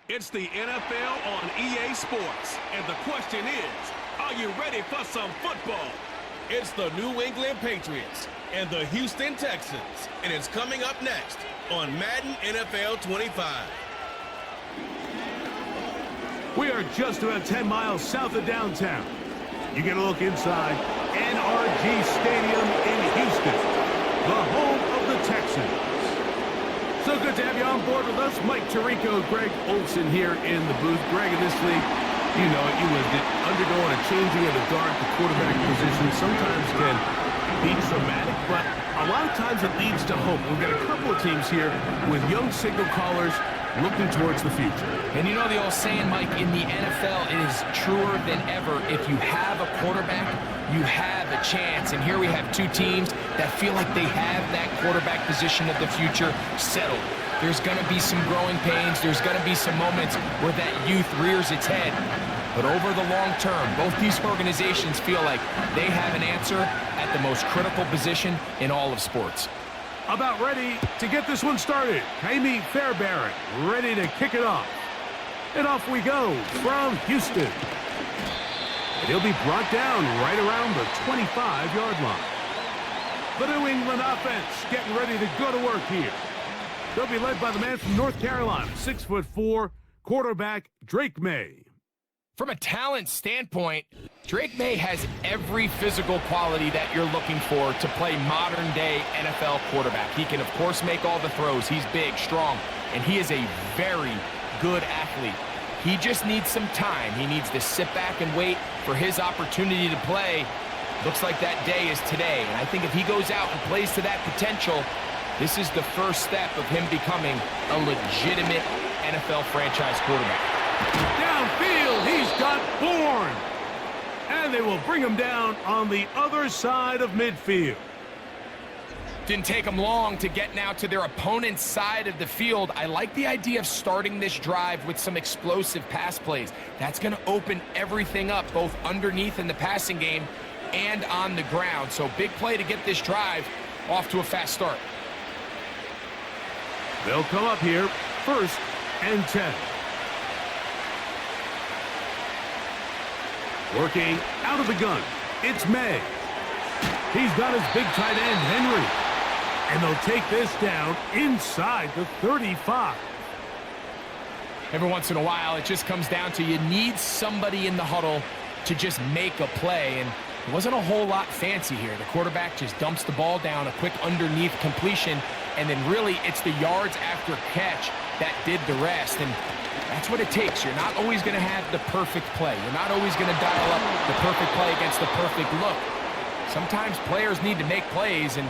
It's the NFL on EA Sports, and the question is, are you ready for some football? It's the New England Patriots and the Houston Texans, and it's coming up next on Madden NFL 25. We are just about 10 miles south of downtown. You get a look inside NRG Stadium in Houston, the home of the Texans. So good to have you on board with us. Mike Tirico, Greg Olson here in the booth. Greg, in this league, you know it, you lived it. Undergoing a changing of the guard, the quarterback position sometimes can be traumatic, but a lot of times it leads to hope. We've got a couple of teams here with young signal callers looking towards the future. And you know the old saying, Mike, in the NFL, it is truer than ever. If you have a quarterback, you have a chance. And here we have two teams that feel like they have that quarterback position of the future settled. There's going to be some growing pains. There's going to be some moments where that youth rears its head. But over the long term, both these organizations feel like they have an answer at the most critical position in all of sports. About ready to get this one started. Jaime Fairbairn ready to kick it off. And off we go from Houston. And he'll be brought down right around the 25-yard line. The New England offense getting ready to go to work here. They'll be led by the man from North Carolina, 6'4", quarterback Drake May. From a talent standpoint, Drake May has every physical quality that you're looking for to play modern-day NFL quarterback. He can, of course, make all the throws. He's big, strong, and he is a very good athlete. He just needs some time. He needs to sit back and wait for his opportunity to play. Looks like that day is today, and I think if he goes out and plays to that potential, this is the first step of him becoming a legitimate NFL franchise quarterback. Downfield, he's got Bourne. And they will bring him down on the other side of midfield. Didn't take them long to get now to their opponent's side of the field. I like the idea of starting this drive with some explosive pass plays. That's going to open everything up, both underneath in the passing game and on the ground. So big play to get this drive off to a fast start. They'll come up here, 1st and 10. Working out of the gun, it's May. He's got his big tight end, Henry. And they'll take this down inside the 35. Every once in a while, it just comes down to you need somebody in the huddle to just make a play. And it wasn't a whole lot fancy here. The quarterback just dumps the ball down, a quick underneath completion, and then really it's the yards after catch that did the rest. And that's what it takes. You're not always going to have the perfect play. You're not always going to dial up the perfect play against the perfect look. Sometimes players need to make plays, and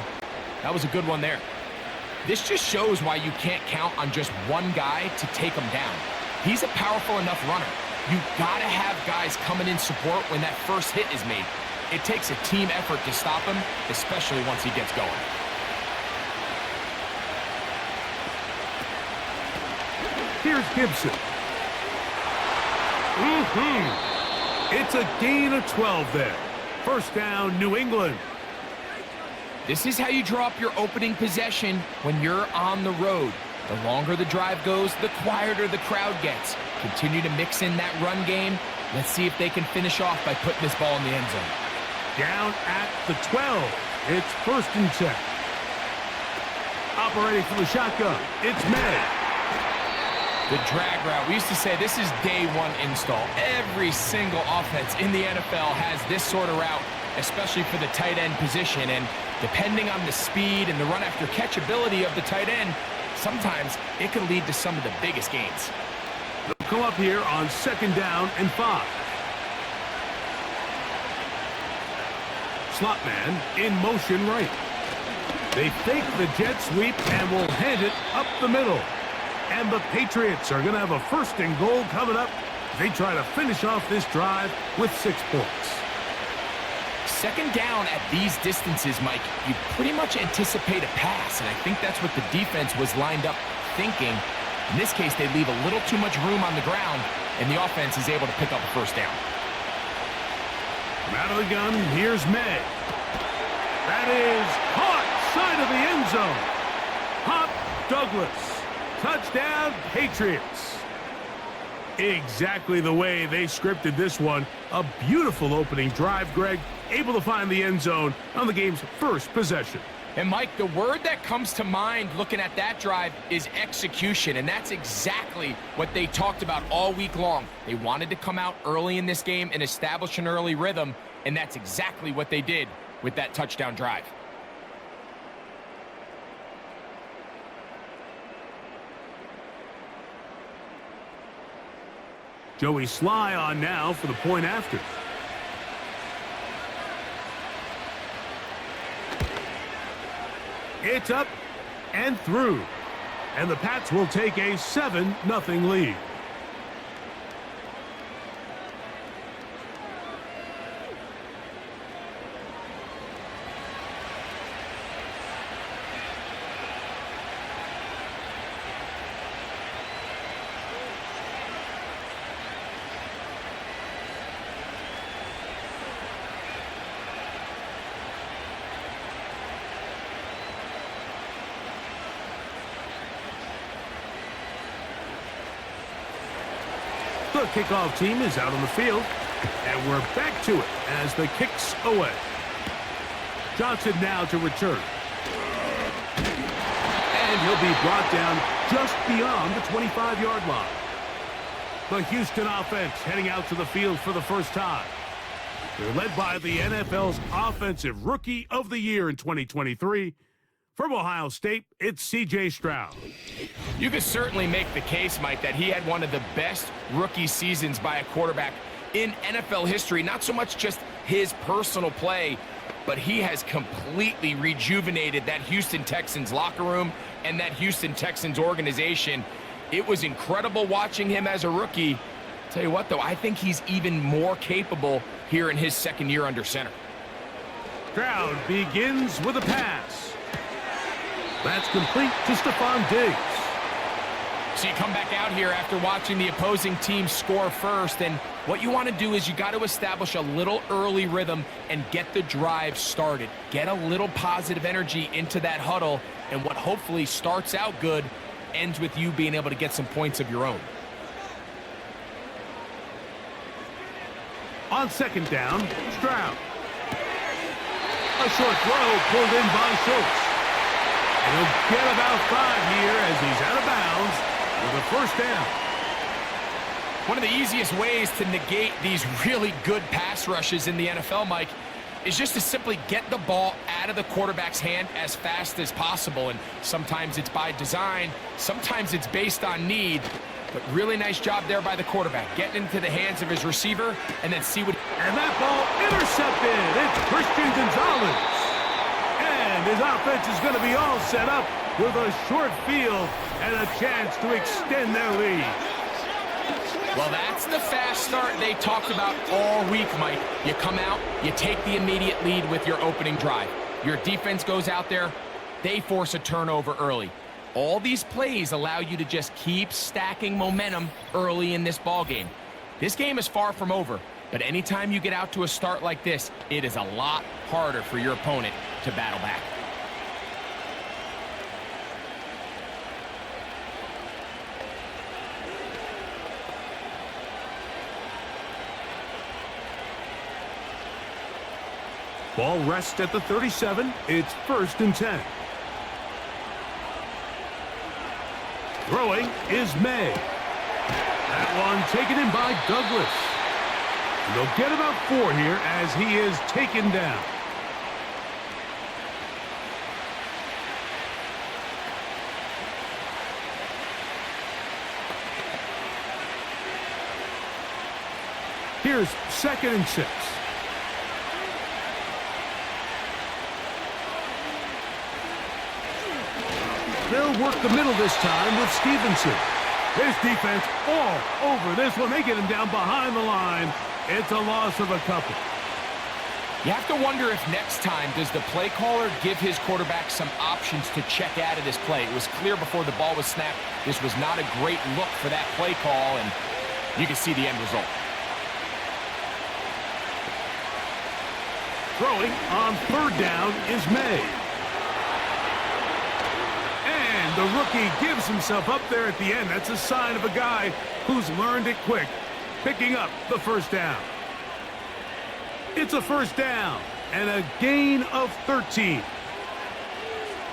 that was a good one there. This just shows why you can't count on just one guy to take him down. He's a powerful enough runner. You've got to have guys coming in support when that first hit is made. It takes a team effort to stop him, especially once he gets going. Here's Gibson. It's a gain of 12 there. 1st down, New England. This is how you draw up your opening possession when you're on the road. The longer the drive goes, the quieter the crowd gets. Continue to mix in that run game. Let's see if they can finish off by putting this ball in the end zone. Down at the 12. It's 1st and 10. Operating from the shotgun, it's May. The drag route. We used to say this is day one install. Every single offense in the NFL has this sort of route, especially for the tight end position. And depending on the speed and the run after catch ability of the tight end, sometimes it can lead to some of the biggest gains. They'll come up here on 2nd down and 5. Slot man in motion right. They fake the jet sweep and will hand it up the middle. And the Patriots are going to have a 1st and goal coming up. They try to finish off this drive with 6 points. 2nd down at these distances, Mike, you pretty much anticipate a pass, and I think that's what the defense was lined up thinking. In this case, they leave a little too much room on the ground, and the offense is able to pick up a 1st down. From out of the gun, here's May. That is caught side of the end zone. Hop Douglas. Touchdown, Patriots. Exactly the way they scripted this one. A beautiful opening drive, Greg. Able to find the end zone on the game's first possession. And, Mike, the word that comes to mind looking at that drive is execution, and that's exactly what they talked about all week long. They wanted to come out early in this game and establish an early rhythm, and that's exactly what they did with that touchdown drive. Joey Sly on now for the point after. It's up and through. And the Pats will take a 7-0 lead. The kickoff team is out on the field, and we're back to it as the kick's away. Johnson now to return. And he'll be brought down just beyond the 25-yard line. The Houston offense heading out to the field for the first time. They're led by the NFL's Offensive Rookie of the Year in 2023. From Ohio State, it's C.J. Stroud. You could certainly make the case, Mike, that he had one of the best rookie seasons by a quarterback in NFL history. Not so much just his personal play, but he has completely rejuvenated that Houston Texans locker room and that Houston Texans organization. It was incredible watching him as a rookie. Tell you what, though, I think he's even more capable here in his second year under center. Stroud begins with a pass. That's complete to Stephon Diggs. So you come back out here after watching the opposing team score first, and what you want to do is you got to establish a little early rhythm and get the drive started. Get a little positive energy into that huddle, and what hopefully starts out good ends with you being able to get some points of your own. On second down, Stroud. A short throw pulled in by Schultz. And he'll get about 5 here as he's out of bounds with a first down. One of the easiest ways to negate these really good pass rushes in the NFL, Mike, is just to simply get the ball out of the quarterback's hand as fast as possible. And sometimes it's by design, sometimes it's based on need. But really nice job there by the quarterback, getting into the hands of his receiver and then see what... And that ball intercepted. It's Christian Gonzalez. And his offense is going to be all set up with a short field and a chance to extend their lead. Well, that's the fast start they talked about all week, Mike. You come out, you take the immediate lead with your opening drive. Your defense goes out there, they force a turnover early. All these plays allow you to just keep stacking momentum early in this ballgame. This game is far from over, but anytime you get out to a start like this, it is a lot harder for your opponent to battle back. Ball rests at the 37. It's 1st and 10. Throwing is May. That one taken in by Douglas. They'll get about 4 here as he is taken down. Here's 2nd and 6. They'll work the middle this time with Stevenson. His defense all over this one. They get him down behind the line. It's a loss of a couple. You have to wonder if next time does the play caller give his quarterback some options to check out of this play. It was clear before the ball was snapped this was not a great look for that play call, and you can see the end result. Throwing on 3rd down is May. And And the rookie gives himself up there at the end. That's a sign of a guy who's learned it quick, picking up the first down. It's a first down and a gain of 13.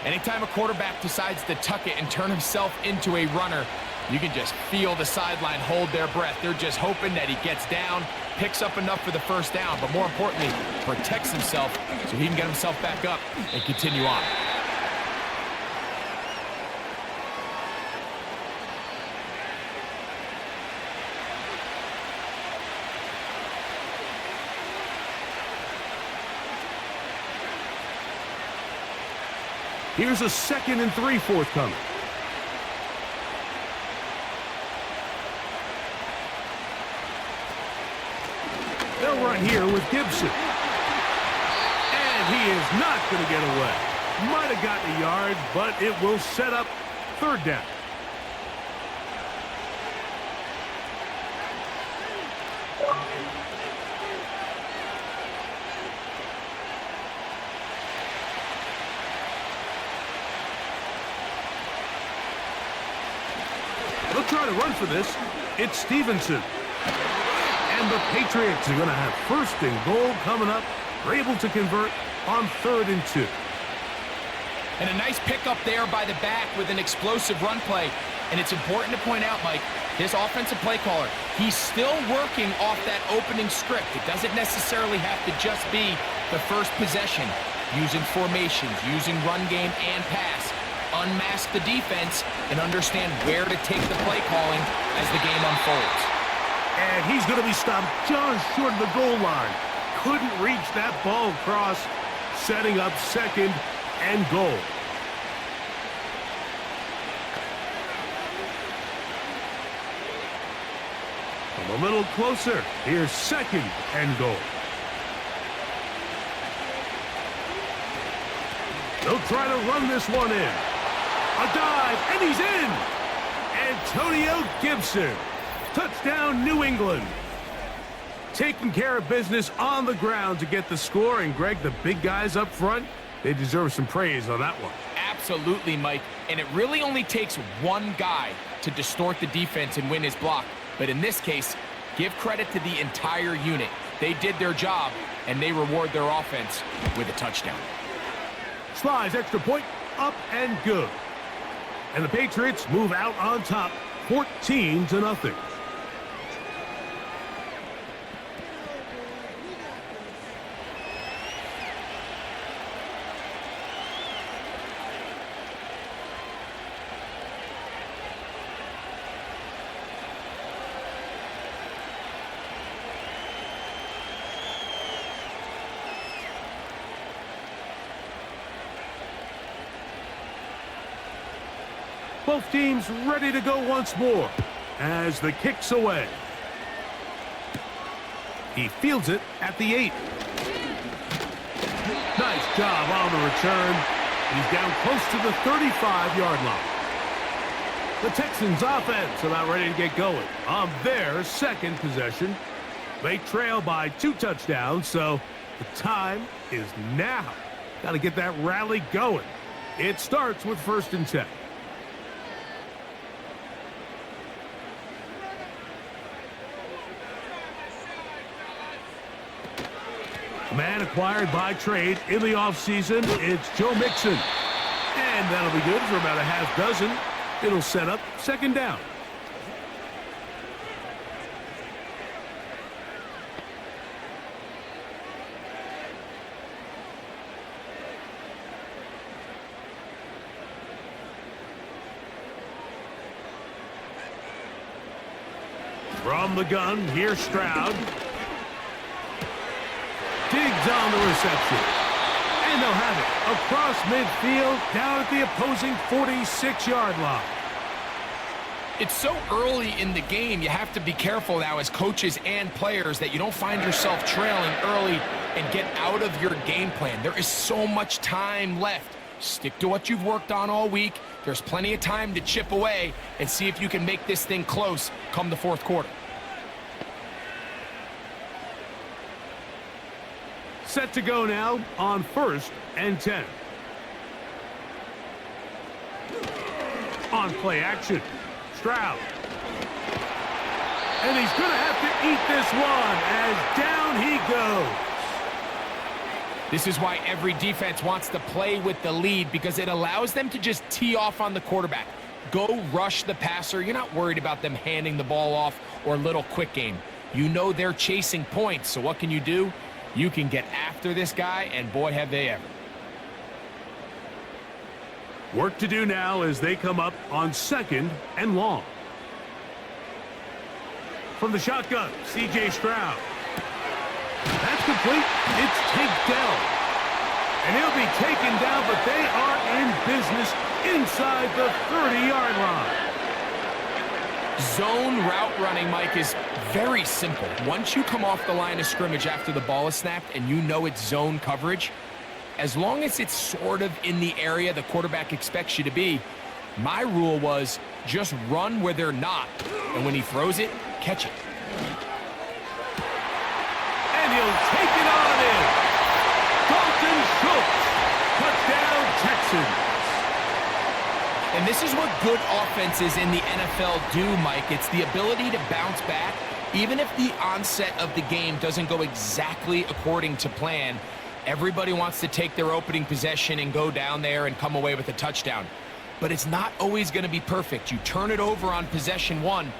Anytime a quarterback decides to tuck it and turn himself into a runner, you can just feel the sideline hold their breath. They're just hoping that he gets down, picks up enough for the first down, but more importantly, protects himself so he can get himself back up and continue on. Here's a 2nd and 3 forthcoming. They'll run here with Gibson. And he is not going to get away. Might have gotten a yard, but it will set up 3rd down. They'll try to run for this. It's Stevenson. And the Patriots are going to have 1st and goal coming up. They're able to convert on 3rd and 2. And a nice pickup there by the back with an explosive run play. And it's important to point out, Mike, this offensive play caller, he's still working off that opening script. It doesn't necessarily have to just be the first possession. Using formations, using run game and pass. Unmask the defense and understand where to take the play calling as the game unfolds. And he's going to be stopped just short of the goal line. Couldn't reach that ball across, setting up 2nd and goal. A little closer. Here's 2nd and goal. They'll try to run this one in. A dive, and he's in! Antonio Gibson. Touchdown, New England. Taking care of business on the ground to get the score. And, Greg, the big guys up front, they deserve some praise on that one. Absolutely, Mike. And it really only takes one guy to distort the defense and win his block. But in this case, give credit to the entire unit. They did their job, and they reward their offense with a touchdown. Slides, extra point, up and good. And the Patriots move out on top, 14-0. Both teams ready to go once more as the kick's away. He fields it at the 8. Nice job on the return. He's down close to the 35-yard line. The Texans offense about ready to get going on their 2nd possession. They trail by 2 touchdowns, so the time is now. Got to get that rally going. It starts with 1st and 10. Man acquired by trade in the offseason, it's Joe Mixon. And that'll be good for about a half dozen. It'll set up 2nd down. From the gun, here's Stroud. Diggs on the reception. And they'll have it across midfield down at the opposing 46-yard line. It's so early in the game, you have to be careful now as coaches and players that you don't find yourself trailing early and get out of your game plan. There is so much time left. Stick to what you've worked on all week. There's plenty of time to chip away and see if you can make this thing close come the 4th quarter. Set to go now on 1st and 10. On play action, Stroud. And he's going to have to eat this one as down he goes. This is why every defense wants to play with the lead, because it allows them to just tee off on the quarterback. Go rush the passer. You're not worried about them handing the ball off or little quick game. You know they're chasing points, so what can you do? You can get after this guy, and boy, have they ever. Work to do now as they come up on 2nd and long. From the shotgun, C.J. Stroud. That's complete. It's Tank Dell. And he'll be taken down, but they are in business inside the 30-yard line. Zone route running, Mike, is very simple. Once you come off the line of scrimmage after the ball is snapped and you know it's zone coverage, as long as it's sort of in the area the quarterback expects you to be, my rule was just run where they're not. And when he throws it, catch it. And he'll take it on in. Dalton Schultz. Touchdown, Texans. And this is what good offenses in the NFL do, Mike. It's the ability to bounce back, even if the onset of the game doesn't go exactly according to plan. Everybody wants to take their opening possession and go down there and come away with a touchdown. But it's not always going to be perfect. You turn it over on possession 1.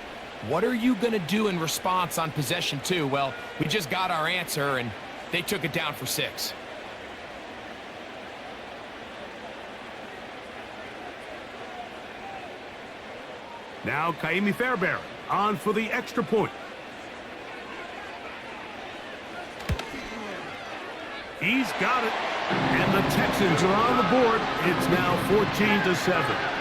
What are you going to do in response on possession 2? Well, we just got our answer, and they took it down for 6. Now Kaimi Fairbairn on for the extra point. He's got it. And the Texans are on the board. It's now 14-7.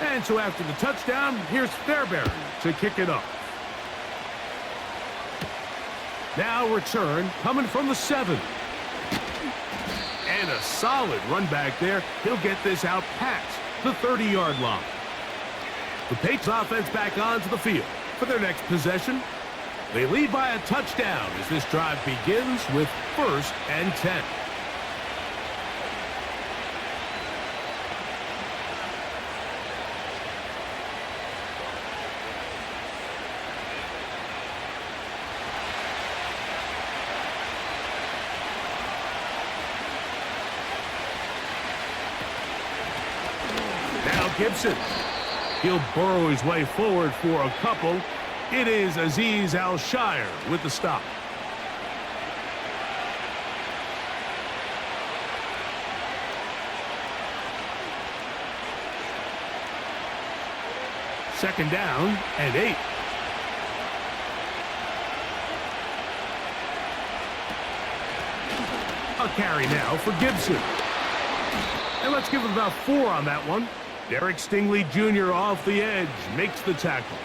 And so after the touchdown, here's Fairbairn to kick it off. Now return coming from the 7. And a solid run back there. He'll get this out past the 30-yard line. The Patriots offense back onto the field for their next possession. They lead by a touchdown as this drive begins with 1st and 10. Gibson. He'll burrow his way forward for a couple. It is Azeez Al-Shire with the stop. Second down and 8. A carry now for Gibson. And let's give him about 4 on that one. Derek Stingley Jr. off the edge makes the tackle.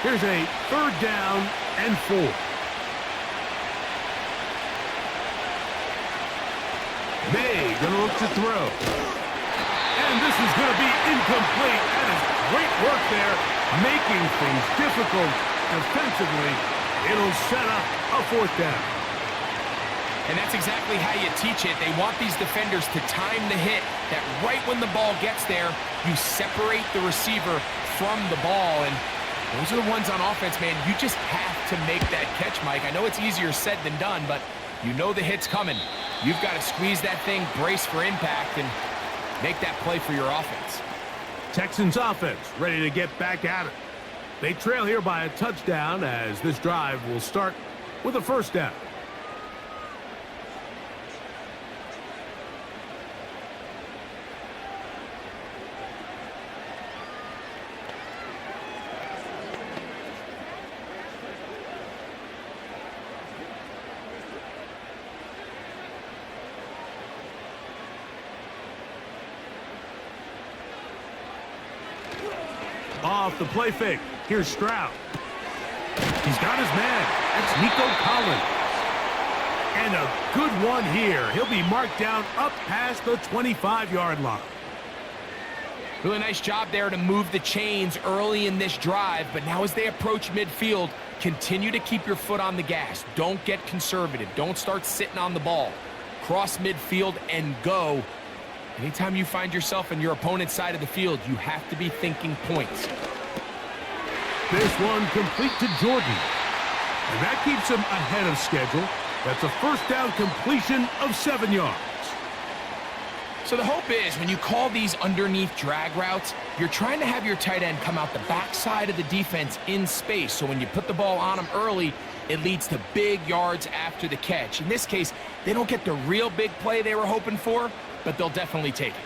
Here's a 3rd down and 4. May gonna look to throw. And this is gonna be incomplete. That is great work there, making things difficult. Defensively, it'll set up a 4th down. And that's exactly how you teach it. They want these defenders to time the hit, that right when the ball gets there, you separate the receiver from the ball. And those are the ones on offense, man. You just have to make that catch, Mike. I know it's easier said than done, but you know the hit's coming. You've got to squeeze that thing, brace for impact, and make that play for your offense. Texans offense ready to get back at it. They trail here by a touchdown as this drive will start with a 1st down. off the play fake. Here's Stroud. He's got his man. That's Nico Collins. And a good one here. He'll be marked down up past the 25-yard line. Really nice job there to move the chains early in this drive, but now as they approach midfield, continue to keep your foot on the gas. Don't get conservative. Don't start sitting on the ball. Cross midfield and go. Anytime you find yourself on your opponent's side of the field, you have to be thinking points. This one complete to Jordan. And that keeps him ahead of schedule. That's a first down completion of 7 yards. So the hope is when you call these underneath drag routes, you're trying to have your tight end come out the backside of the defense in space. So when you put the ball on him early, it leads to big yards after the catch. In this case, they don't get the real big play they were hoping for, but they'll definitely take it.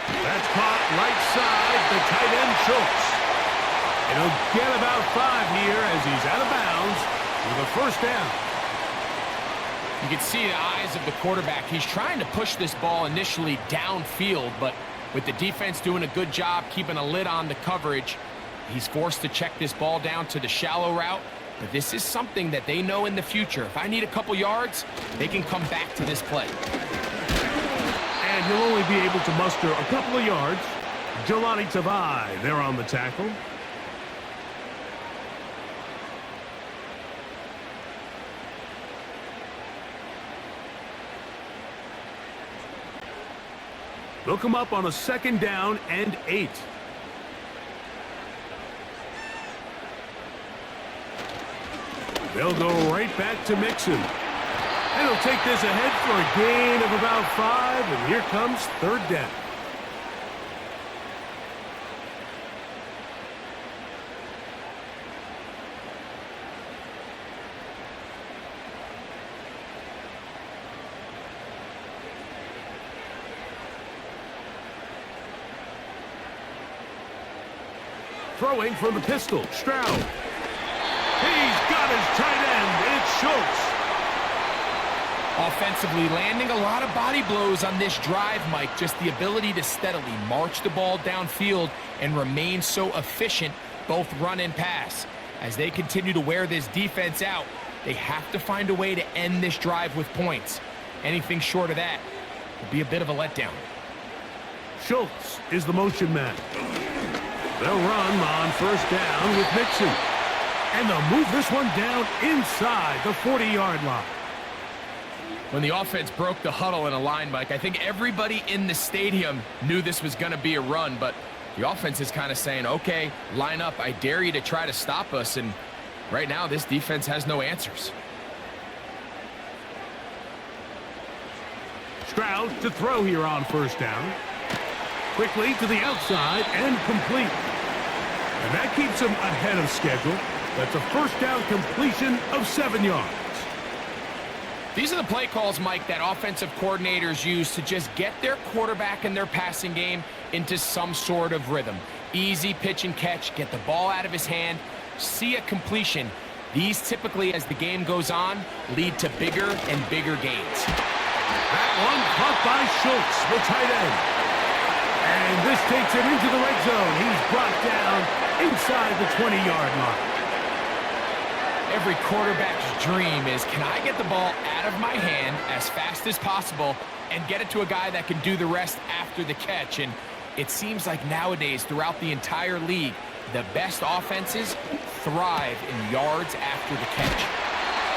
That's caught right side, the tight end Schultz. And he'll get about 5 here as he's out of bounds with a first down. You can see the eyes of the quarterback. He's trying to push this ball initially downfield, but with the defense doing a good job keeping a lid on the coverage, he's forced to check this ball down to the shallow route. But this is something that they know in the future. If I need a couple yards, they can come back to this play. And he'll only be able to muster a couple of yards. Jelani Tavai there on the tackle. They'll come up on a 2nd down and 8. They'll go right back to Mixon. And he'll take this ahead for a gain of about 5, and here comes 3rd down. Throwing from the pistol, Stroud. He's got his tight end. It's Schultz. Offensively landing a lot of body blows on this drive, Mike. Just the ability to steadily march the ball downfield and remain so efficient, both run and pass. As they continue to wear this defense out, they have to find a way to end this drive with points. Anything short of that would be a bit of a letdown. Schultz is the motion man. They'll run on 1st down with Mixon. And they'll move this one down inside the 40-yard line. When the offense broke the huddle in a line, Mike, I think everybody in the stadium knew this was going to be a run, but the offense is kind of saying, okay, line up. I dare you to try to stop us. And right now, this defense has no answers. Stroud to throw here on 1st down. Quickly to the outside and complete. And that keeps him ahead of schedule. That's a 1st down completion of 7 yards. These are the play calls, Mike, that offensive coordinators use to just get their quarterback and their passing game into some sort of rhythm. Easy pitch and catch, get the ball out of his hand, see a completion. These typically, as the game goes on, lead to bigger and bigger gains. That one caught by Schultz, the tight end. And this takes him into the red zone. He's brought down inside the 20-yard line. Every quarterback's dream is, can I get the ball out of my hand as fast as possible and get it to a guy that can do the rest after the catch? And it seems like nowadays, throughout the entire league, the best offenses thrive in yards after the catch.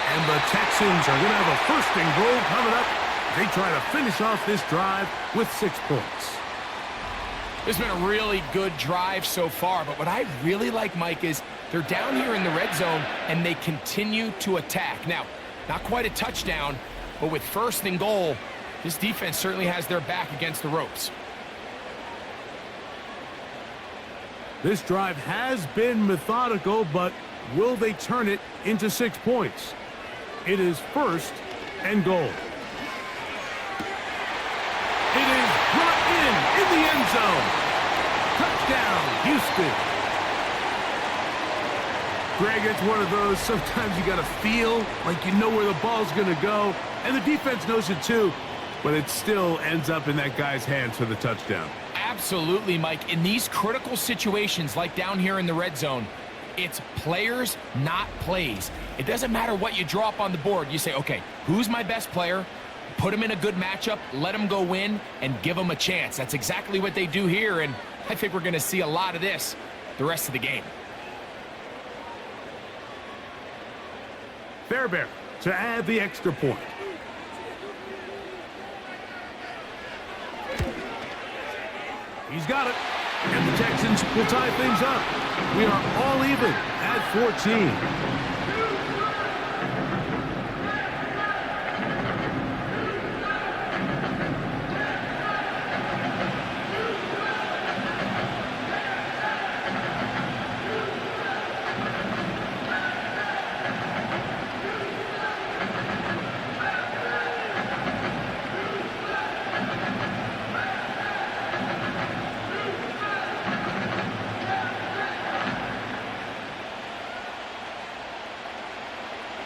And the Texans are going to have a 1st and goal coming up. They try to finish off this drive with 6 points. This has been a really good drive so far, but what I really like, Mike, is they're down here in the red zone, and they continue to attack. Now, not quite a touchdown, but with 1st and goal, this defense certainly has their back against the ropes. This drive has been methodical, but will they turn it into 6 points? It is 1st and goal. It is brought in the end zone. Touchdown, Houston. Greg, it's one of those, sometimes you got to feel like you know where the ball's going to go, and the defense knows it too, but it still ends up in that guy's hands for the touchdown. Absolutely, Mike. In these critical situations, like down here in the red zone, it's players, not plays. It doesn't matter what you draw up on the board. You say, okay, who's my best player? Put him in a good matchup, let him go win, and give him a chance. That's exactly what they do here, and I think we're going to see a lot of this the rest of the game. Fairbairn to add the extra point. He's got it. And the Texans will tie things up. We are all even at 14.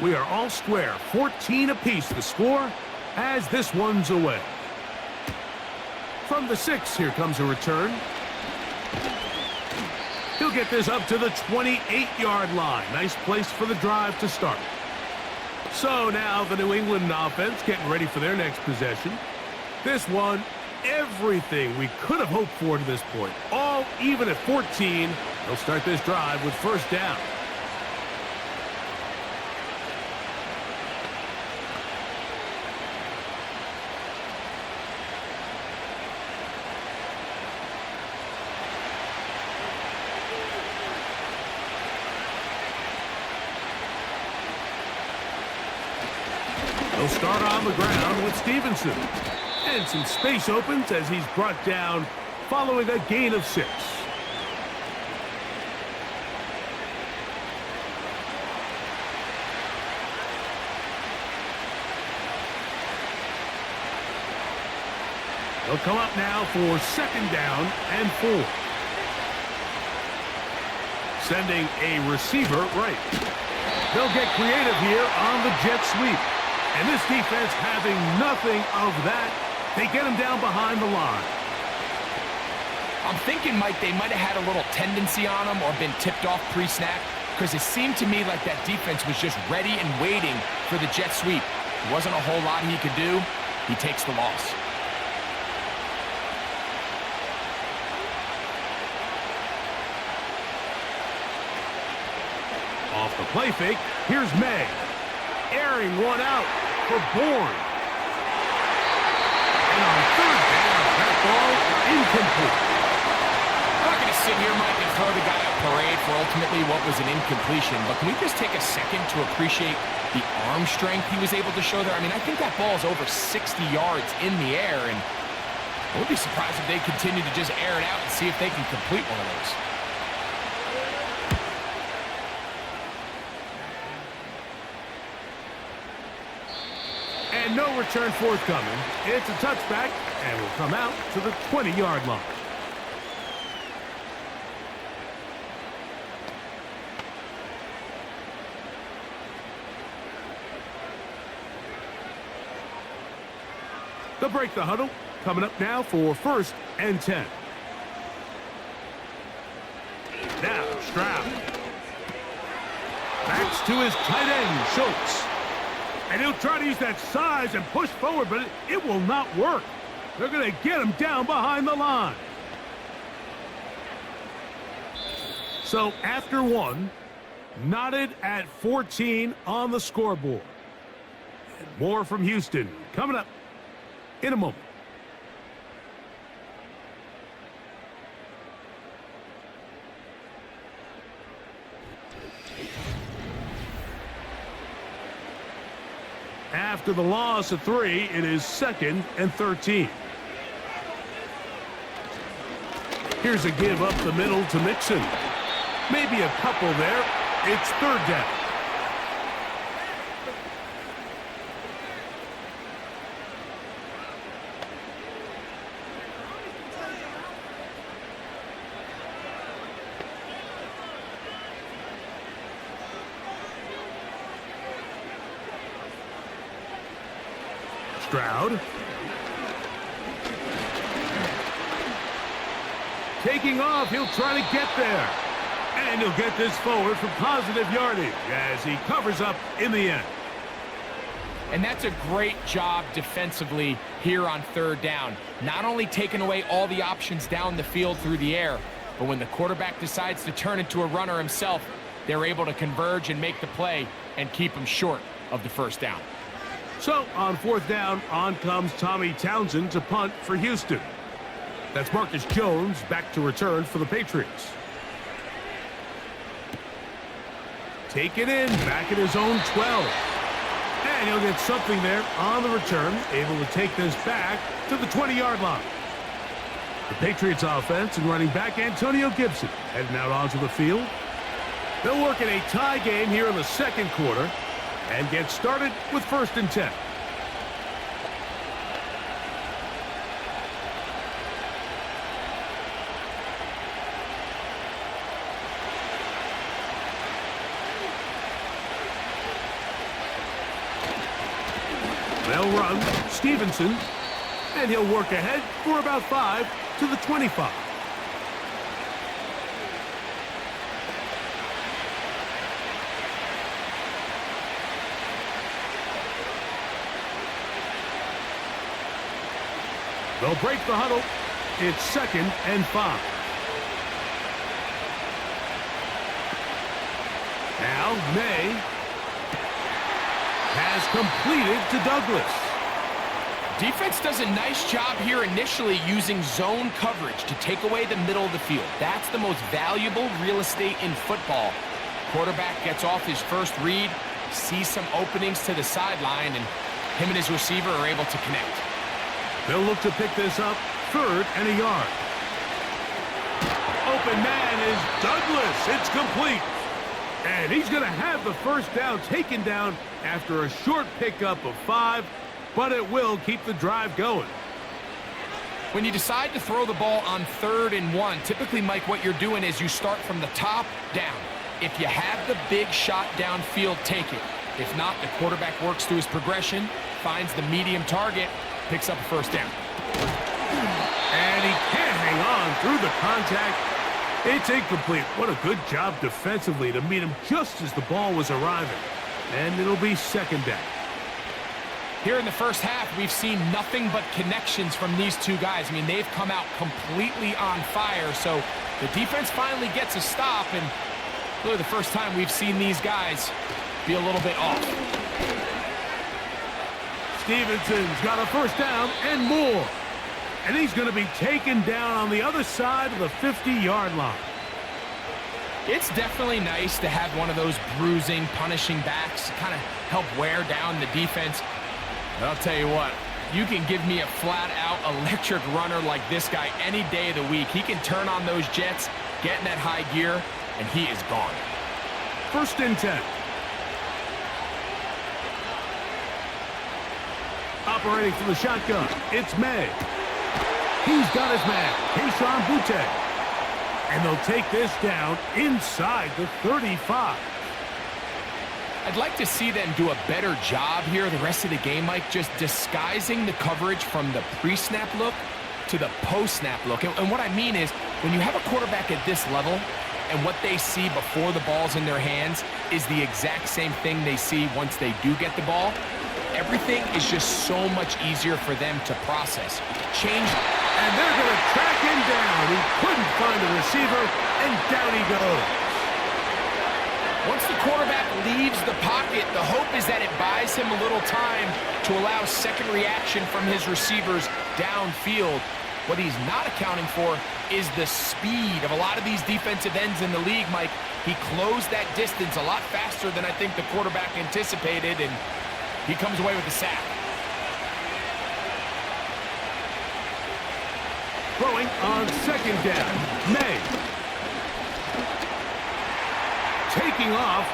We are all square, 14 apiece the score as this one's away. From the 6, here comes a return. He'll get this up to the 28-yard line. Nice place for the drive to start. So now the New England offense getting ready for their next possession. This one, everything we could have hoped for to this point. All even at 14. They'll start this drive with first down. They'll start on the ground with Stevenson. And some space opens as he's brought down following a gain of 6. They'll come up now for second down and 4. Sending a receiver right. They'll get creative here on the jet sweep. And this defense having nothing of that. They get him down behind the line. I'm thinking, Mike, they might have had a little tendency on him or been tipped off pre-snap, because it seemed to me like that defense was just ready and waiting for the jet sweep. There wasn't a whole lot he could do. He takes the loss. Off the play fake, here's May. Airing one out for Bourne. And on third down, that ball incomplete. I'm not going to sit here, Mike, and throw the guy a parade for ultimately what was an incompletion, but can we just take a second to appreciate the arm strength he was able to show there? I mean, I think that ball is over 60 yards in the air, and I would be surprised if they continue to just air it out and see if they can complete one of those. And no return forthcoming. It's a touchback, and will come out to the 20-yard line. They'll break the huddle. Coming up now for first and 10. Now Stroud. Backs to his tight end, Schultz. And he'll try to use that size and push forward, but it will not work. They're going to get him down behind the line. So after one, knotted at 14 on the scoreboard. And more from Houston coming up in a moment. After the loss of 3, it is 2nd and 13. Here's a give up the middle to Mixon. Maybe a couple there. It's third down. Stroud. Taking off, he'll try to get there. And he'll get this forward for positive yardage as he covers up in the end. And that's a great job defensively here on third down. Not only taking away all the options down the field through the air, but when the quarterback decides to turn into a runner himself, they're able to converge and make the play and keep him short of the first down. So on fourth down, on comes Tommy Townsend to punt for Houston. That's Marcus Jones back to return for the Patriots. Take it in, back at his own 12. And he'll get something there on the return, able to take this back to the 20-yard line. The Patriots offense and running back Antonio Gibson heading out onto the field. They'll work in a tie game here in the second quarter and get started with 1st and 10. They'll run Stevenson, and he'll work ahead for about 5 to the 25. They'll break the huddle. It's 2nd and 5. Now May has completed to Douglas. Defense does a nice job here initially using zone coverage to take away the middle of the field. That's the most valuable real estate in football. Quarterback gets off his first read, sees some openings to the sideline, and him and his receiver are able to connect. They'll look to pick this up 3rd and a yard. Open man is Douglas. It's complete. And he's going to have the first down taken down after a short pickup of 5, but it will keep the drive going. When you decide to throw the ball on 3rd and 1, typically, Mike, what you're doing is you start from the top down. If you have the big shot downfield, take it. If not, the quarterback works through his progression, finds the medium target, picks up a first down. And he can't hang on through the contact. It's incomplete. What a good job defensively to meet him just as the ball was arriving. And it'll be 2nd down. Here in the first half, we've seen nothing but connections from these two guys. I mean, they've come out completely on fire. So the defense finally gets a stop, and really the first time we've seen these guys be a little bit off. Stevenson's got a first down and more. And he's going to be taken down on the other side of the 50-yard line. It's definitely nice to have one of those bruising, punishing backs to kind of help wear down the defense. But I'll tell you what, you can give me a flat-out electric runner like this guy any day of the week. He can turn on those jets, get in that high gear, and he is gone. 1st and 10. Operating from the shotgun, it's May. He's got his man, Keyshawn Boutte. And they'll take this down inside the 35. I'd like to see them do a better job here the rest of the game, Mike, just disguising the coverage from the pre-snap look to the post-snap look. And what I mean is, when you have a quarterback at this level and what they see before the ball's in their hands is the exact same thing they see once they do get the ball, everything is just so much easier for them to process. And they're going to track him down. He couldn't find a receiver, and down he goes. Once the quarterback leaves the pocket, the hope is that it buys him a little time to allow second reaction from his receivers downfield. What he's not accounting for is the speed of a lot of these defensive ends in the league, Mike. He closed that distance a lot faster than I think the quarterback anticipated, and he comes away with the sack. Throwing on 2nd down, May. Taking off.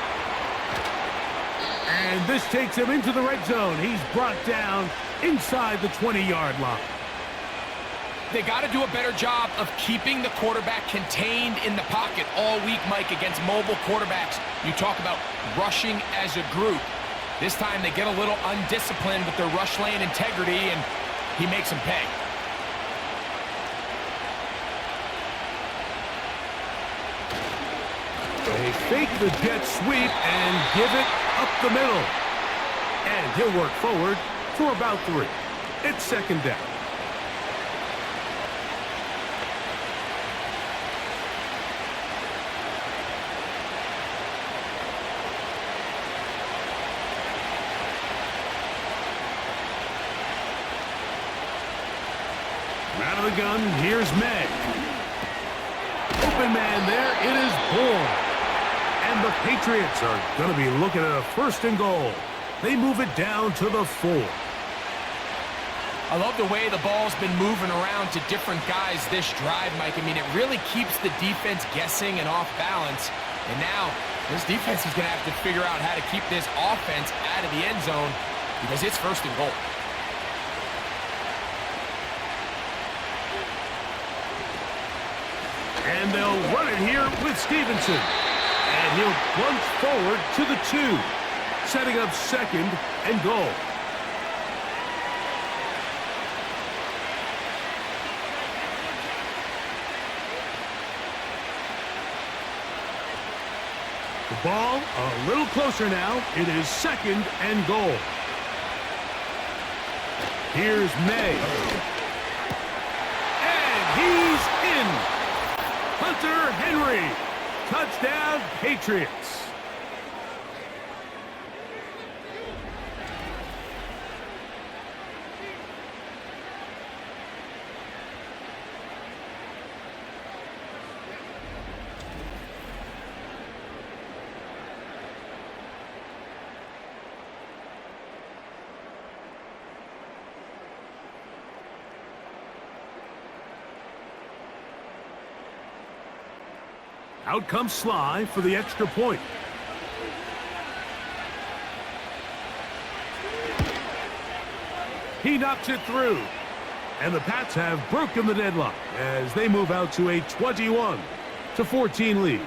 And this takes him into the red zone. He's brought down inside the 20-yard line. They got to do a better job of keeping the quarterback contained in the pocket all week, Mike, against mobile quarterbacks. You talk about rushing as a group. This time they get a little undisciplined with their rush lane integrity, and he makes them pay. fake the jet sweep and give it up the middle. And he'll work forward for about 3. It's second down. Out of the gun, here's Meg. Open man there, it is Bourne. And the Patriots are going to be looking at a 1st and goal. They move it down to the 4. I love the way the ball's been moving around to different guys this drive, Mike. I mean, it really keeps the defense guessing and off balance. And now, this defense is going to have to figure out how to keep this offense out of the end zone because it's 1st and goal. And they'll run it here with Stevenson. And he'll plunge forward to the 2, setting up 2nd and goal. The ball a little closer now. It is 2nd and goal. Here's May. And he's in. Hunter Henry. Touchdown, Patriots. Out comes Sly for the extra point. He knocks it through. And the Pats have broken the deadlock as they move out to a 21-14 lead.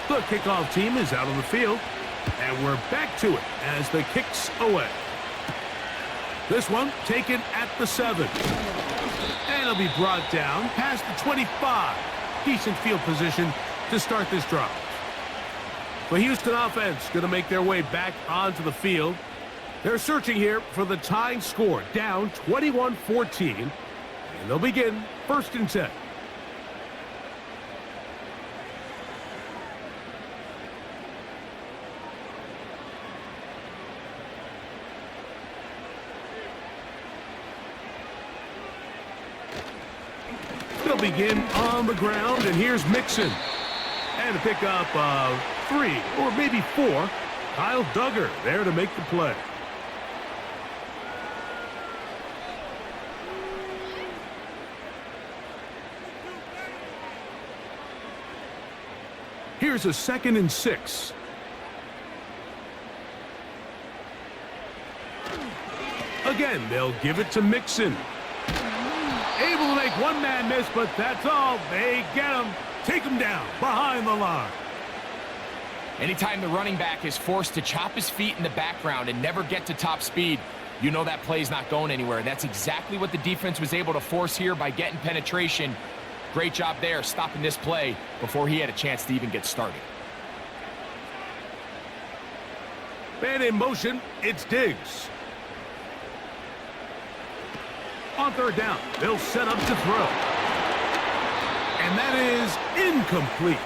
The kickoff team is out on the field, and we're back to it as the kick's away. This one taken at the 7. And it'll be brought down past the 25. Decent field position to start this drive. The Houston offense going to make their way back onto the field. They're searching here for the tying score, down 21-14, and they'll begin 1st and 10. They'll begin on the ground, and here's Mixon. And to pick up 3 or maybe 4, Kyle Duggar there to make the play. Here's a 2nd and 6. Again, they'll give it to Mixon. Able to make one man miss, but that's all. They get him. Take him down behind the line. Anytime the running back is forced to chop his feet in the background and never get to top speed, you know that play's not going anywhere. That's exactly what the defense was able to force here by getting penetration. Great job there, stopping this play before he had a chance to even get started. Man in motion, it's Diggs. On 3rd down, they'll set up to throw. And that is incomplete.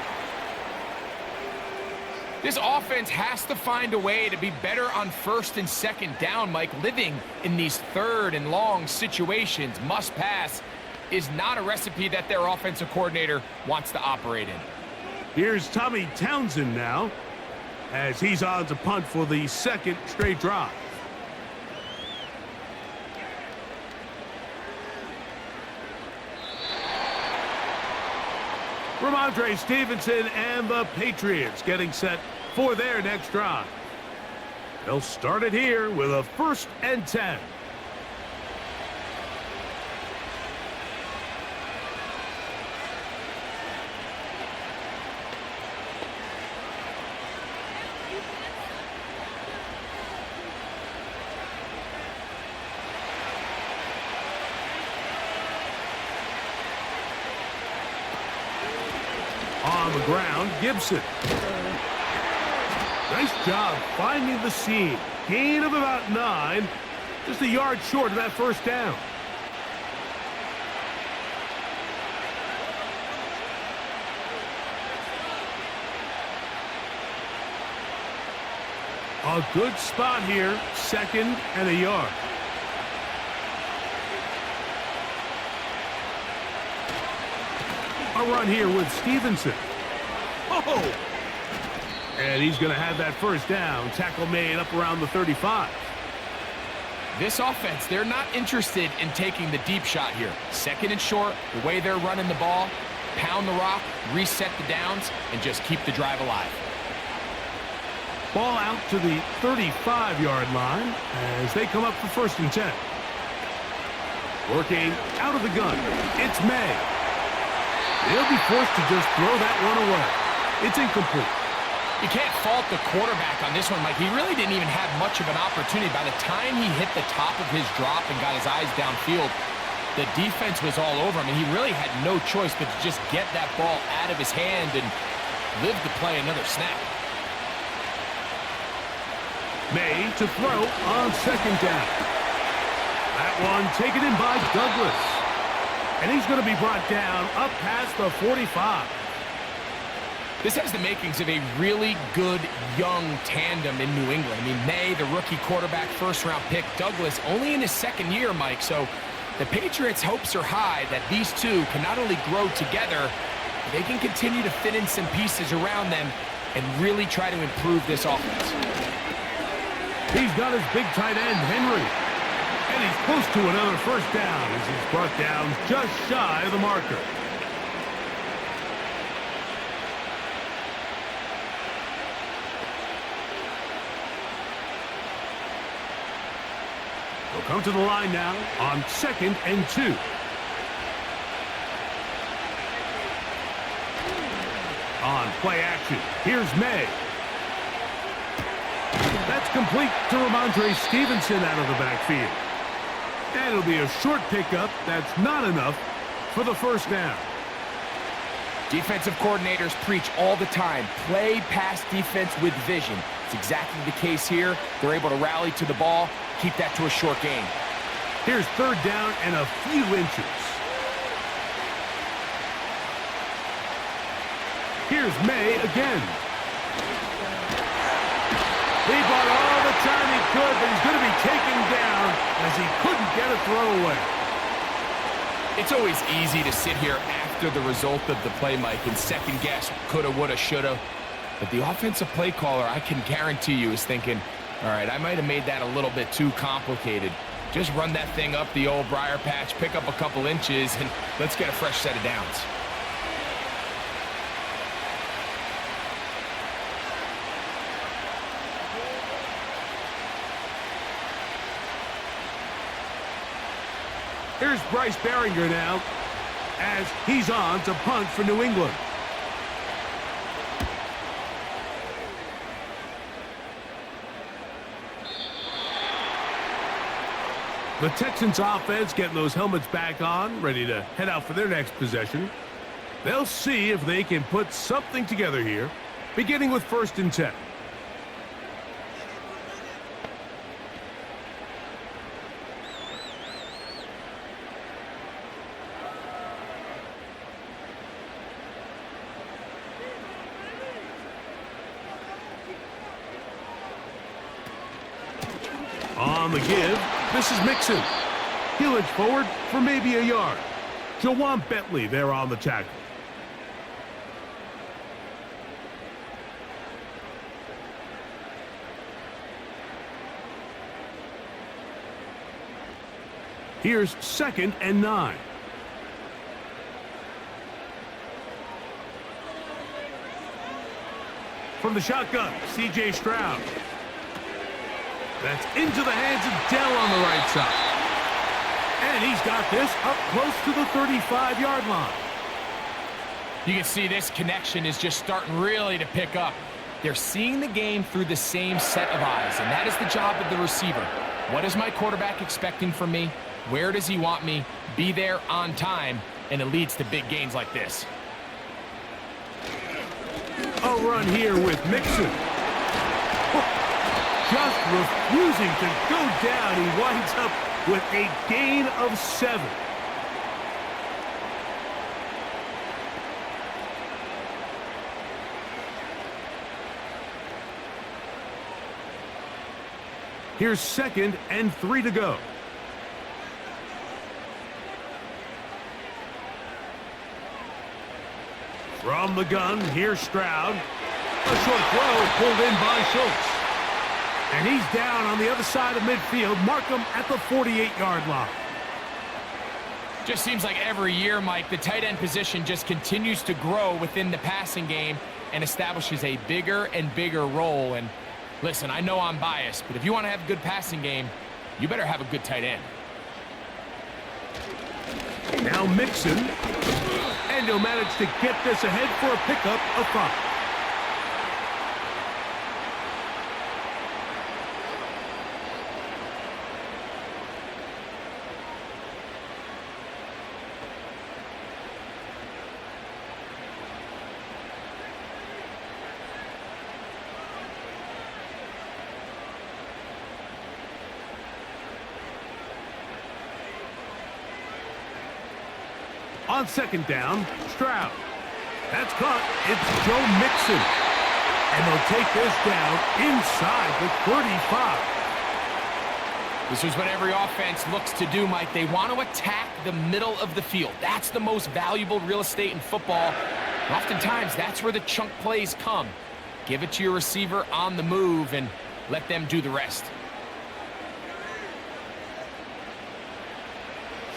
This offense has to find a way to be better on 1st and 2nd down, Mike. Living in these 3rd and long situations, must pass, is not a recipe that their offensive coordinator wants to operate in. Here's Tommy Townsend now, as he's on to punt for the 2nd straight drive. Ramondre Stevenson and the Patriots getting set for their next drive. They'll start it here with a 1st and 10. On the ground, Gibson. Nice job finding the seam. Gain of about 9. Just a yard short of that 1st down. A good spot here. 2nd and a yard. A run here with Stevenson. Oh! And he's going to have that 1st down. Tackle made up around the 35. This offense, they're not interested in taking the deep shot here. 2nd and short, the way they're running the ball, pound the rock, reset the downs, and just keep the drive alive. Ball out to the 35-yard line as they come up for 1st and 10. Working out of the gun, it's May. They'll be forced to just throw that one away. It's incomplete. You can't fault the quarterback on this one, Mike. He really didn't even have much of an opportunity. By the time he hit the top of his drop and got his eyes downfield, the defense was all over him, and he really had no choice but to just get that ball out of his hand and live to play another snap. May to throw on 2nd down. That one taken in by Douglas. And he's going to be brought down up past the 45. This has the makings of a really good young tandem in New England. I mean, May, the rookie quarterback, 1st-round pick. Douglas, only in his 2nd year, Mike. So the Patriots' hopes are high that these two can not only grow together, they can continue to fit in some pieces around them and really try to improve this offense. He's got his big tight end, Henry. And he's close to another 1st down as he's brought down just shy of the marker. They'll come to the line now on 2nd and 2. On play action, here's May. That's complete to Ramondre Stevenson out of the backfield. And it'll be a short pickup. That's not enough for the 1st down. Defensive coordinators preach all the time, play pass defense with vision. It's exactly the case here. They're able to rally to the ball, keep that to a short gain. Here's 3rd down and a few inches. Here's May again. He bought all the time he could, but he's going to be taken down as he couldn't get a throw away. It's always easy to sit here after the result of the play, Mike, and second guess coulda, woulda, shoulda. But the offensive play caller, I can guarantee you, is thinking, all right, I might have made that a little bit too complicated. Just run that thing up the old briar patch, pick up a couple inches, and let's get a fresh set of downs. Here's Bryce Behringer now as he's on to punt for New England. The Texans offense getting those helmets back on, ready to head out for their next possession. They'll see if they can put something together here, beginning with 1st and 10. On the give, this is Mixon. He'll edge forward for maybe a yard. Jawan Bentley there on the tackle. Here's 2nd and 9. From the shotgun, C.J. Stroud. That's into the hands of Dell on the right side. And he's got this up close to the 35-yard line. You can see this connection is just starting really to pick up. They're seeing the game through the same set of eyes, and that is the job of the receiver. What is my quarterback expecting from me? Where does he want me? Be there on time, and it leads to big gains like this. A run here with Mixon. Just refusing to go down. He winds up with a gain of 7. Here's 2nd and 3 to go. From the gun, here's Stroud. A short throw pulled in by Schultz. And he's down on the other side of midfield. Mark him at the 48-yard line. Just seems like every year, Mike, the tight end position just continues to grow within the passing game and establishes a bigger and bigger role. And listen, I know I'm biased, but if you want to have a good passing game, you better have a good tight end. Now Mixon. And he'll manage to get this ahead for a pickup of 5. On 2nd down, Stroud. That's caught. It's Joe Mixon. And they'll take this down inside the 35. This is what every offense looks to do, Mike. They want to attack the middle of the field. That's the most valuable real estate in football. Oftentimes, that's where the chunk plays come. Give it to your receiver on the move and let them do the rest.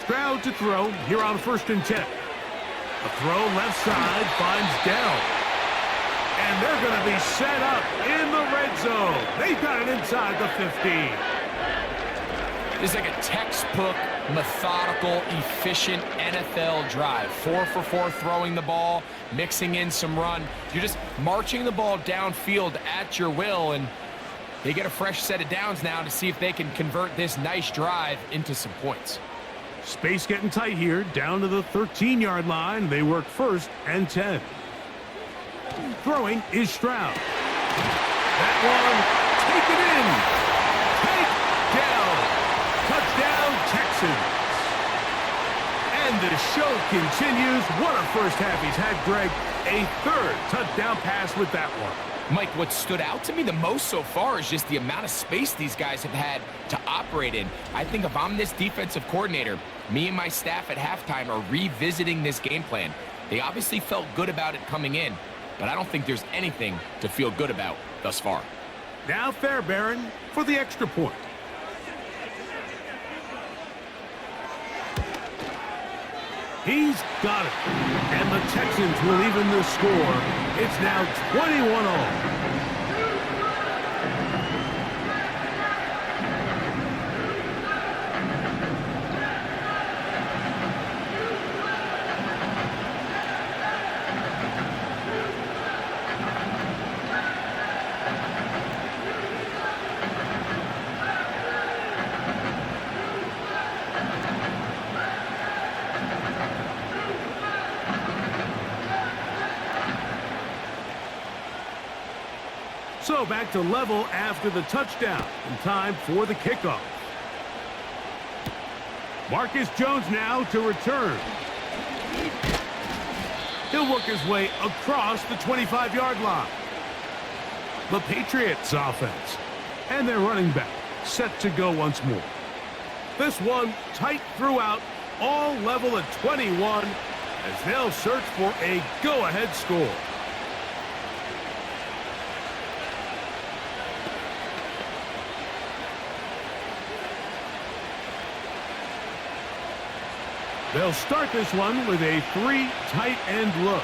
Stroud to throw here on 1st and 10. A throw left side finds Dell. And they're going to be set up in the red zone. They've got it inside the 15. This is like a textbook, methodical, efficient NFL drive. 4 for 4 throwing the ball, mixing in some run. You're just marching the ball downfield at your will, and they get a fresh set of downs now to see if they can convert this nice drive into some points. Space getting tight here, down to the 13-yard line. They work 1st and 10. Throwing is Stroud. That one, take it in. Take down. Touchdown, Texans. And the show continues. What a first half he's had, Greg. A 3rd touchdown pass with that one. Mike, what stood out to me the most so far is just the amount of space these guys have had to operate in. I think if I'm this defensive coordinator, me and my staff at halftime are revisiting this game plan. They obviously felt good about it coming in, but I don't think there's anything to feel good about thus far. Now Fairbairn for the extra point. He's got it. And the Texans will even the score. It's now 21-all. So back to level after the touchdown. And time for the kickoff. Marcus Jones now to return. He'll work his way across the 25-yard line. The Patriots offense. And their running back set to go once more. This one tight throughout, all level at 21 as they'll search for a go-ahead score. They'll start this one with a 3 tight end look.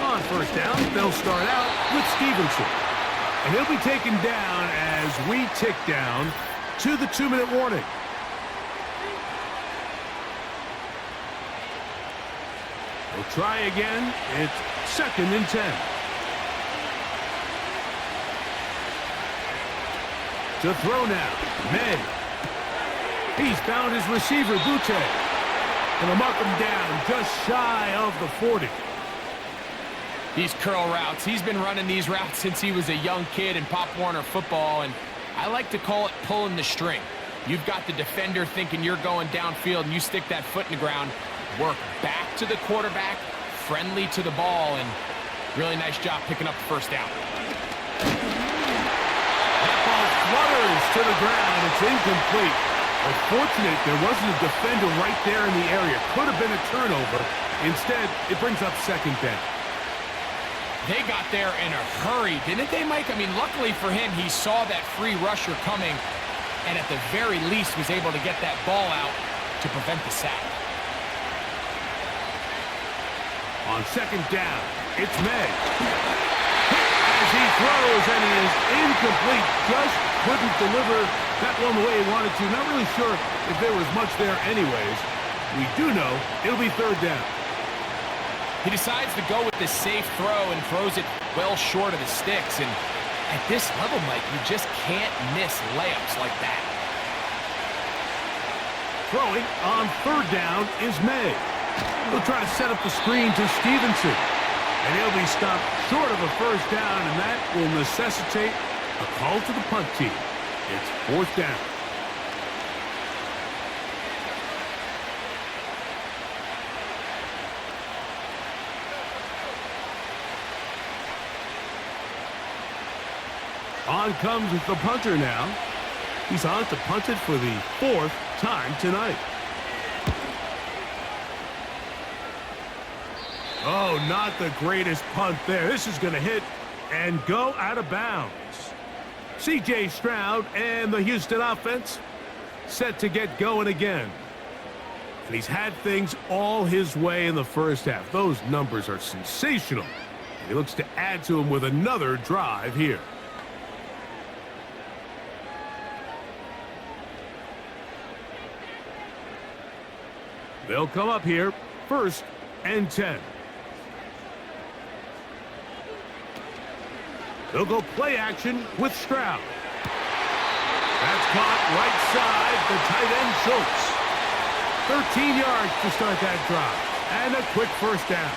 On first down. They'll start out with Stevenson. And he'll be taken down as we tick down to the 2-minute warning. We'll try again. It's 2nd and 10. To throw now. May. He's found his receiver, Butte. And he'll mark him down just shy of the 40. These curl routes, he's been running these routes since he was a young kid in Pop Warner football, and I like to call it pulling the string. You've got the defender thinking you're going downfield, and you stick that foot in the ground, work back to the quarterback, friendly to the ball, and really nice job picking up the first down. That ball flutters to the ground. It's incomplete. Unfortunate there wasn't a defender right there in the area. Could have been a turnover. Instead, it brings up 2nd down. They got there in a hurry, didn't they, Mike? I mean, luckily for him, he saw that free rusher coming, and at the very least was able to get that ball out to prevent the sack. On 2nd down, it's May. As he throws, and he is incomplete. Just couldn't deliver that one the way he wanted to. Not really sure if there was much there anyways. We do know it'll be 3rd down. He decides to go with this safe throw and throws it well short of the sticks. And at this level, Mike, you just can't miss layups like that. Throwing on 3rd down is May. He'll try to set up the screen to Stevenson. And he'll be stopped short of a first down, and that will necessitate a call to the punt team. It's 4th down. On comes the punter now. He's on to punt it for the 4th time tonight. Oh, not the greatest punt there. This is going to hit and go out of bounds. C.J. Stroud and the Houston offense set to get going again. And he's had things all his way in the first half. Those numbers are sensational. And he looks to add to them with another drive here. They'll come up here, 1st and 10. They'll go play action with Stroud. That's caught right side, the tight end Schultz. 13 yards to start that drive. And a quick first down.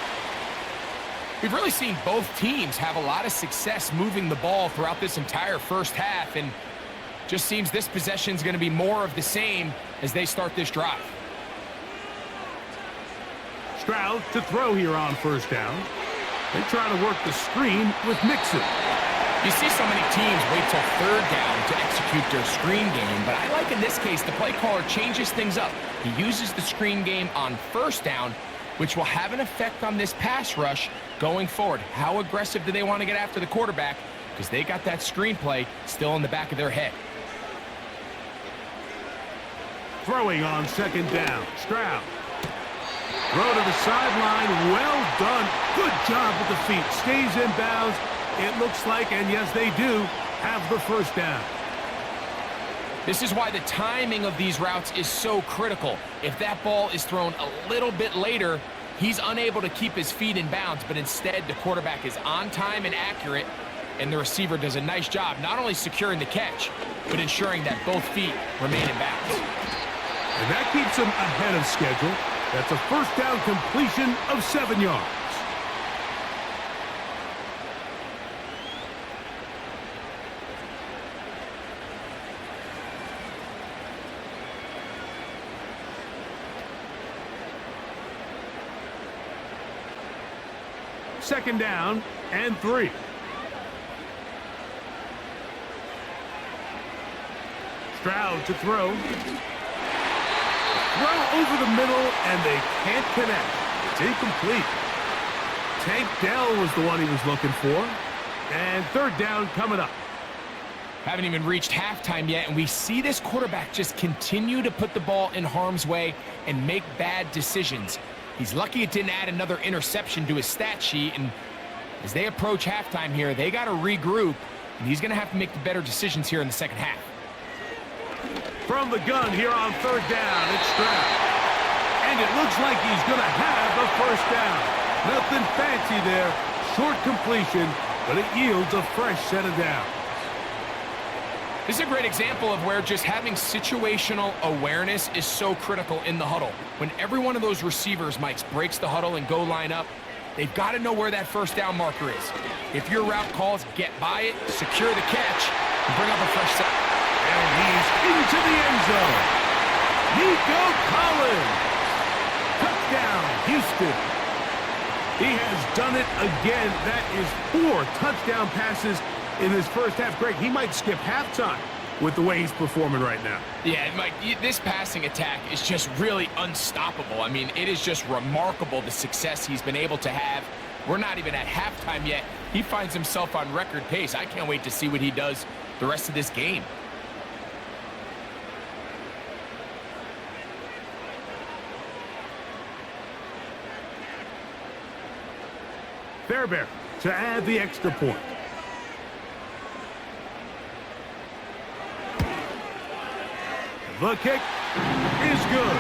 We've really seen both teams have a lot of success moving the ball throughout this entire first half, and just seems this possession is going to be more of the same as they start this drive. Stroud to throw here on 1st down. They try to work the screen with Mixon. You see so many teams wait till 3rd down to execute their screen game, but I like in this case the play caller changes things up. He uses the screen game on 1st down, which will have an effect on this pass rush going forward. How aggressive do they want to get after the quarterback? Because they got that screen play still in the back of their head. Throwing on 2nd down, Stroud. Throw to the sideline, well done. Good job with the feet. Stays in bounds, it looks like, and yes, they do have the first down. This is why the timing of these routes is so critical. If that ball is thrown a little bit later, he's unable to keep his feet in bounds, but instead the quarterback is on time and accurate, and the receiver does a nice job not only securing the catch, but ensuring that both feet remain in bounds. And that keeps him ahead of schedule. That's a first down completion of 7 yards. Second down and 3. Stroud to throw. Throw over the middle, and they can't connect. It's incomplete. Tank Dell was the one he was looking for. And 3rd down coming up. Haven't even reached halftime yet, and we see this quarterback just continue to put the ball in harm's way and make bad decisions. He's lucky it didn't add another interception to his stat sheet, and As they approach halftime here, they got to regroup, and he's going to have to make the better decisions here in the second half. From the gun here on third down, it's Stroud. And it looks like he's going to have a first down. Nothing fancy there. Short completion, but it yields a fresh set of downs. This is a great example of where just having situational awareness is so critical in the huddle. When every one of those receivers, Mike, breaks the huddle and go line up, they've got to know where that first down marker is. If your route calls, get by it, secure the catch, and bring up a fresh set. And he's into the end zone. Nico Collins. Touchdown, Houston. He has done it again. That is 4 touchdown passes in his first half. Greg, he might skip halftime with the way he's performing right now. Yeah, Mike, this passing attack is just really unstoppable. I mean, it is just remarkable the success he's been able to have. We're not even at halftime yet. He finds himself on record pace. I can't wait to see what he does the rest of this game. Fairbairn to add the extra point. The kick is good.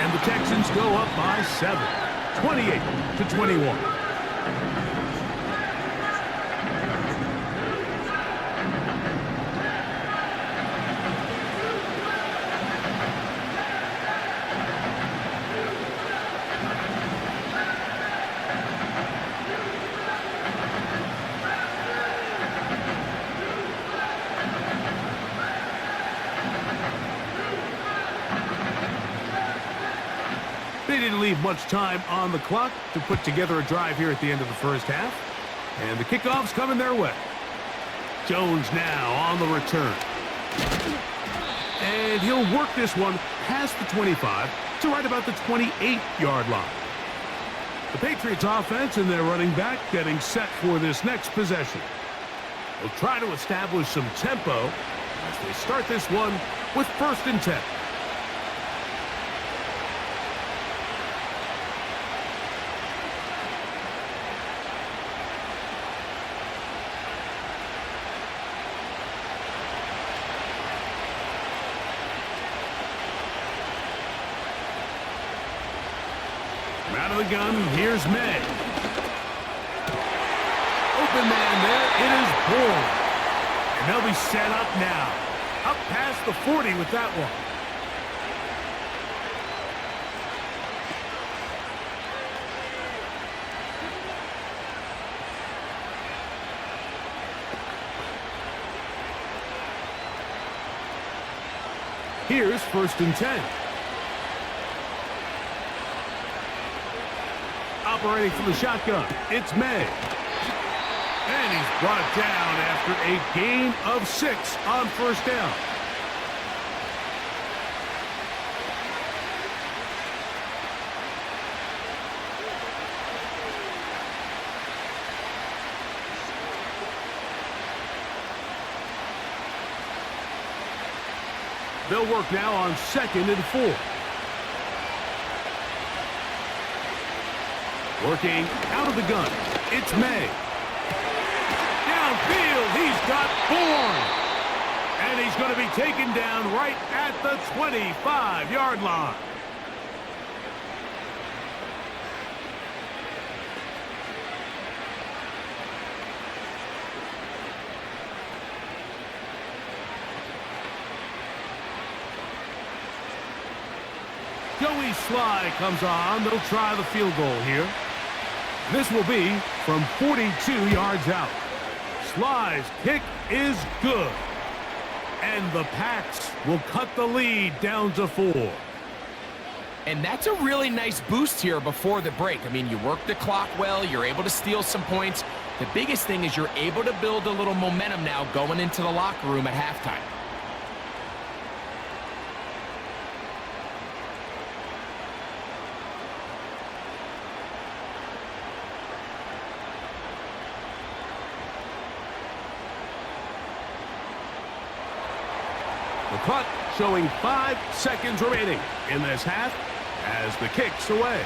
And the Texans go up by 7, 28-21. They didn't leave much time on the clock to put together a drive here at the end of the first half. And the kickoff's coming their way. Jones now on the return. And he'll work this one past the 25 to right about the 28-yard line. The Patriots offense and their running back getting set for this next possession. They'll try to establish some tempo as they start this one with 1st and 10. Out of the gun, here's May. Open man there, it is Bourne. And they'll be set up now. Up past the 40 with that one. Here's 1st and 10. Operating from the shotgun, it's May. And he's brought down after a gain of 6 on 1st down. They'll work now on 2nd and 4. Working out of the gun, it's May. Downfield, he's got Bourne. And he's going to be taken down right at the 25-yard line. Joey Sly comes on. They'll try the field goal here. This will be from 42 yards out. Sly's kick is good. And the Pats will cut the lead down to 4. And that's a really nice boost here before the break. I mean, you work the clock well. You're able to steal some points. The biggest thing is you're able to build a little momentum now going into the locker room at halftime. The clock showing 5 seconds remaining in this half as the kick's away.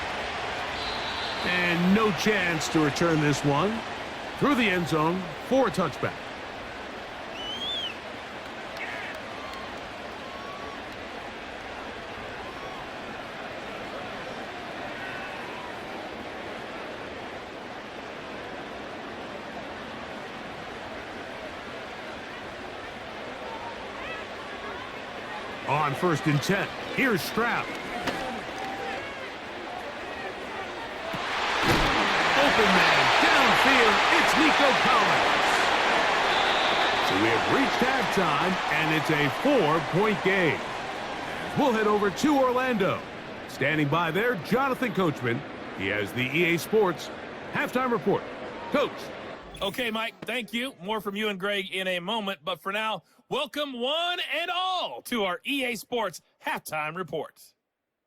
And no chance to return this one. through the end zone for a touchback. On 1st and 10, here's Stroud. Open man, downfield, it's Nico Collins. So we have reached halftime, and it's a 4-point game. We'll head over to Orlando. Standing by there, Jonathan Coachman. He has the EA Sports halftime report. Coach. Okay, Mike, thank you. More from you and Greg in a moment. But for now, welcome one and all to our EA Sports halftime report.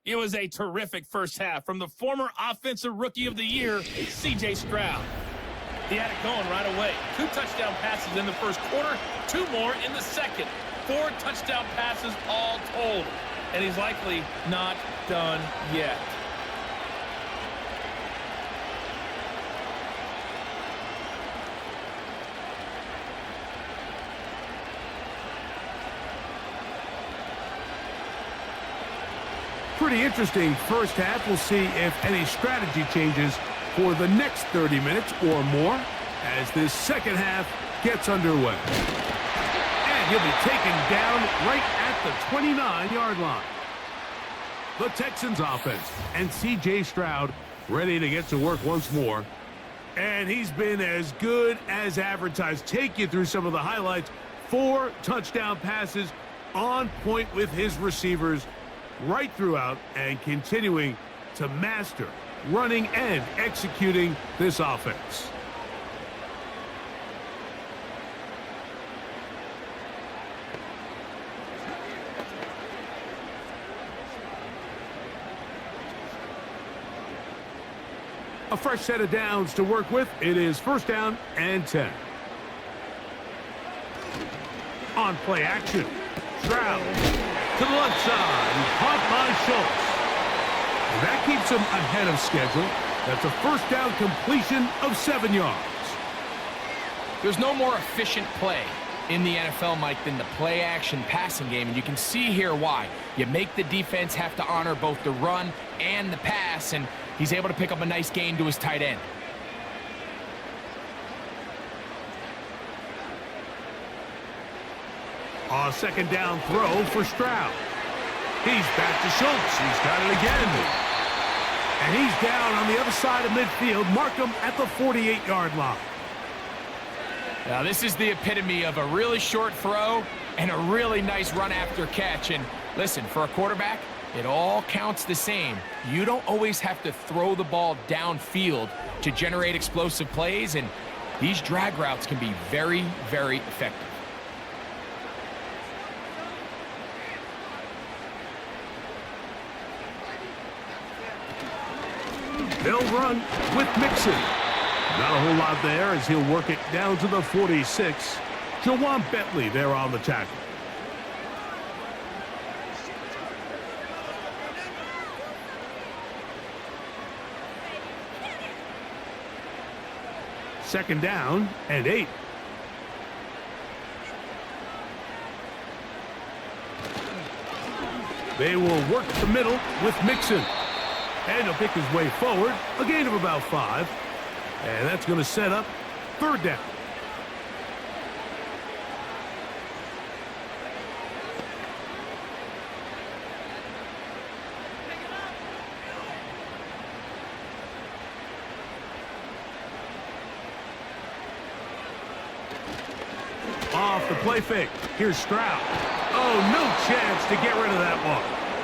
It was a terrific first half from the former Offensive Rookie of the Year, C.J. Stroud. He had it going right away. 2 touchdown passes in the first quarter, 2 more in the second. 4 touchdown passes all told. And he's likely not done yet. Pretty interesting first half. We'll see if any strategy changes for the next 30 minutes or more as this second half gets underway. And he'll be taken down right at the 29-yard line. The Texans offense and C.J. Stroud ready to get to work once more. And he's been as good as advertised. Take you through some of the highlights. 4 touchdown passes on point with his receivers right throughout and continuing to master running and executing this offense. A fresh set of downs to work with. It is 1st down and 10. On play action, Stroud to the left side, caught by Schultz. And that keeps him ahead of schedule. That's a 1st down completion of 7 yards. There's no more efficient play in the NFL, Mike, than the play-action passing game, and you can see here why. You make the defense have to honor both the run and the pass, and he's able to pick up a nice gain to his tight end. A 2nd down throw for Stroud. He's back to Schultz. He's got it again. And he's down on the other side of midfield. Mark him at the 48-yard line. Now, this is the epitome of a really short throw and a really nice run after catch. And listen, for a quarterback, it all counts the same. You don't always have to throw the ball downfield to generate explosive plays, and these drag routes can be very, very effective. They'll run with Mixon. Not a whole lot there as he'll work it down to the 46. Jawan Bentley there on the tackle. Second down and 8. They will work the middle with Mixon. And he'll pick his way forward, a gain of about 5. And that's going to set up 3rd down. Off the play fake. Here's Stroud. Oh, no chance to get rid of that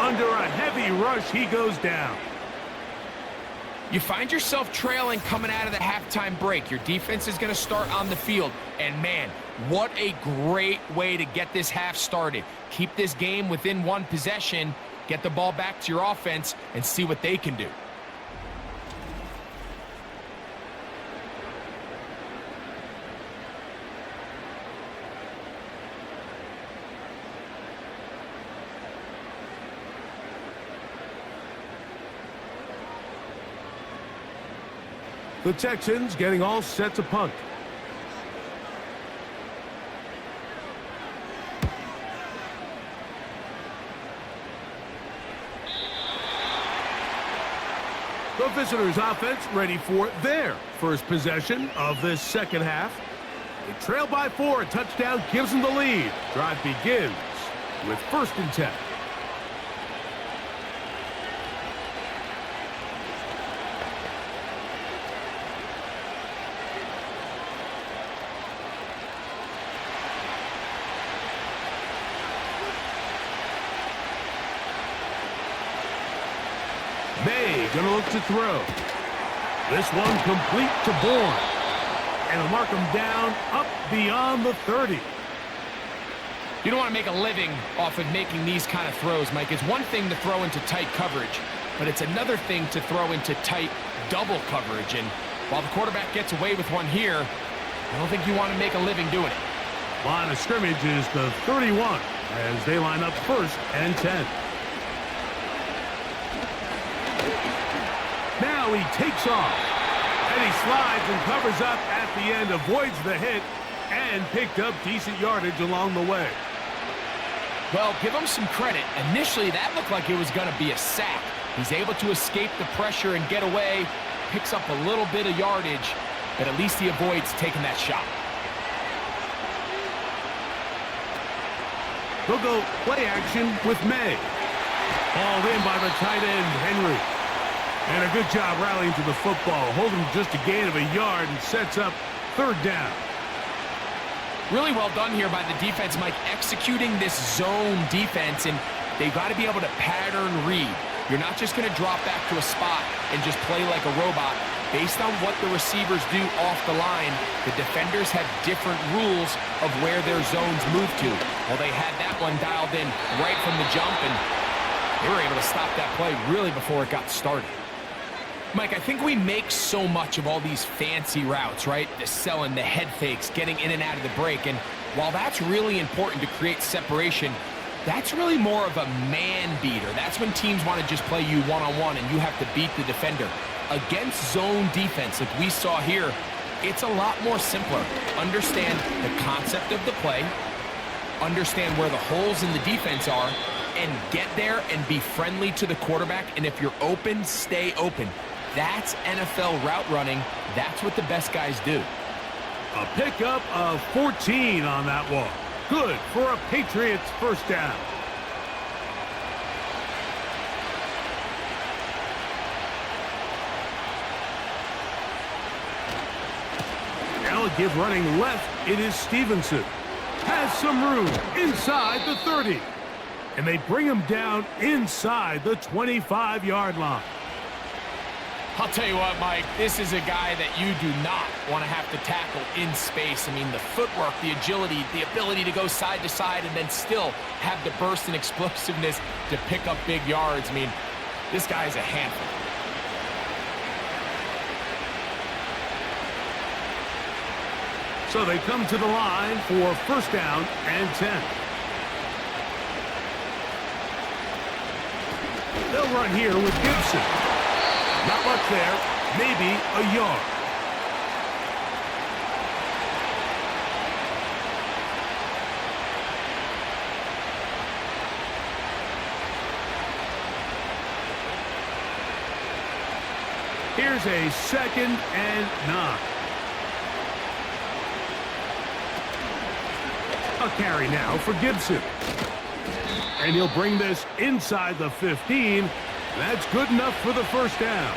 one. Under a heavy rush, he goes down. You find yourself trailing coming out of the halftime break. Your defense is going to start on the field. And, man, what a great way to get this half started. Keep this game within 1 possession, get the ball back to your offense, and see what they can do. The Texans getting all set to punt. The visitors' offense ready for their first possession of this second half. They trail by 4. A touchdown gives them the lead. Drive begins with 1st and 10. May gonna look to throw. This one complete to Bourne. And he'll mark him down up beyond the 30. You don't want to make a living off of making these kind of throws, Mike. It's one thing to throw into tight coverage, but it's another thing to throw into tight double coverage. And while the quarterback gets away with one here, I don't think you want to make a living doing it. Line of scrimmage is the 31 as they line up 1st and 10. Now he takes off. And he slides and covers up at the end, avoids the hit, and picked up decent yardage along the way. Well, give him some credit. Initially, that looked like it was going to be a sack. He's able to escape the pressure and get away, picks up a little bit of yardage, but at least he avoids taking that shot. They'll go play action with May. Hauled in by the tight end, Henry. And a good job rallying to the football. Holding just a gain of a yard and sets up 3rd down. Really well done here by the defense, Mike, executing this zone defense, and they've got to be able to pattern read. You're not just going to drop back to a spot and just play like a robot. Based on what the receivers do off the line, the defenders have different rules of where their zones move to. Well, they had that one dialed in right from the jump, and they were able to stop that play really before it got started. Mike, I think we make so much of all these fancy routes, right? The selling, the head fakes, getting in and out of the break. And while that's really important to create separation, that's really more of a man beater. That's when teams want to just play you one-on-one and you have to beat the defender. Against zone defense, like we saw here, it's a lot more simpler. Understand the concept of the play, understand where the holes in the defense are, and get there and be friendly to the quarterback. And if you're open, stay open. That's NFL route running. That's what the best guys do. A pickup of 14 on that one. Good for a Patriots 1st down. Now give running left. It is Stevenson. Has some room inside the 30. And they bring him down inside the 25-yard line. I'll tell you what, Mike, this is a guy that you do not want to have to tackle in space. I mean, the footwork, the agility, the ability to go side to side and then still have the burst and explosiveness to pick up big yards. I mean, this guy is a handful. So they come to the line for 1st down and 10. They'll run here with Gibson. Not much there, maybe a yard. Here's a 2nd and 9. A carry now for Gibson. And he'll bring this inside the 15. That's good enough for the 1st down.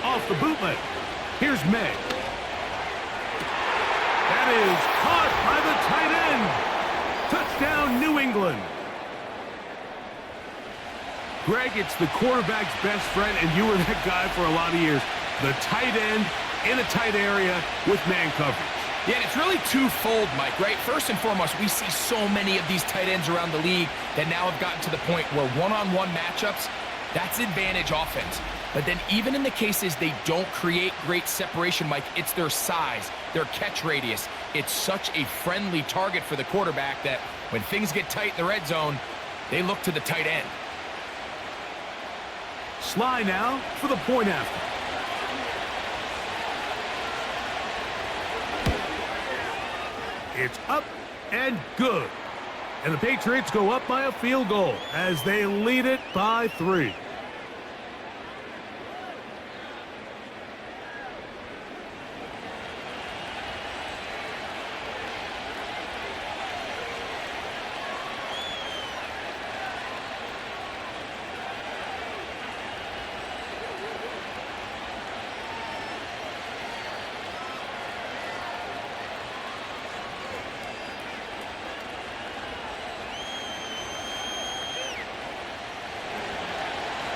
Off the bootleg. Here's May. That is caught by the tight end. Touchdown, New England. Greg, it's the quarterback's best friend, and you were that guy for a lot of years. The tight end in a tight area with man coverage. Yeah, and it's really twofold, Mike, right? First and foremost, we see so many of these tight ends around the league that now have gotten to the point where one-on-one matchups, that's advantage offense. But then even in the cases they don't create great separation, Mike, it's their size, their catch radius. It's such a friendly target for the quarterback that when things get tight in the red zone, they look to the tight end. Sly now for the point after. It's up and good. And the Patriots go up by a field goal as they lead it by 3.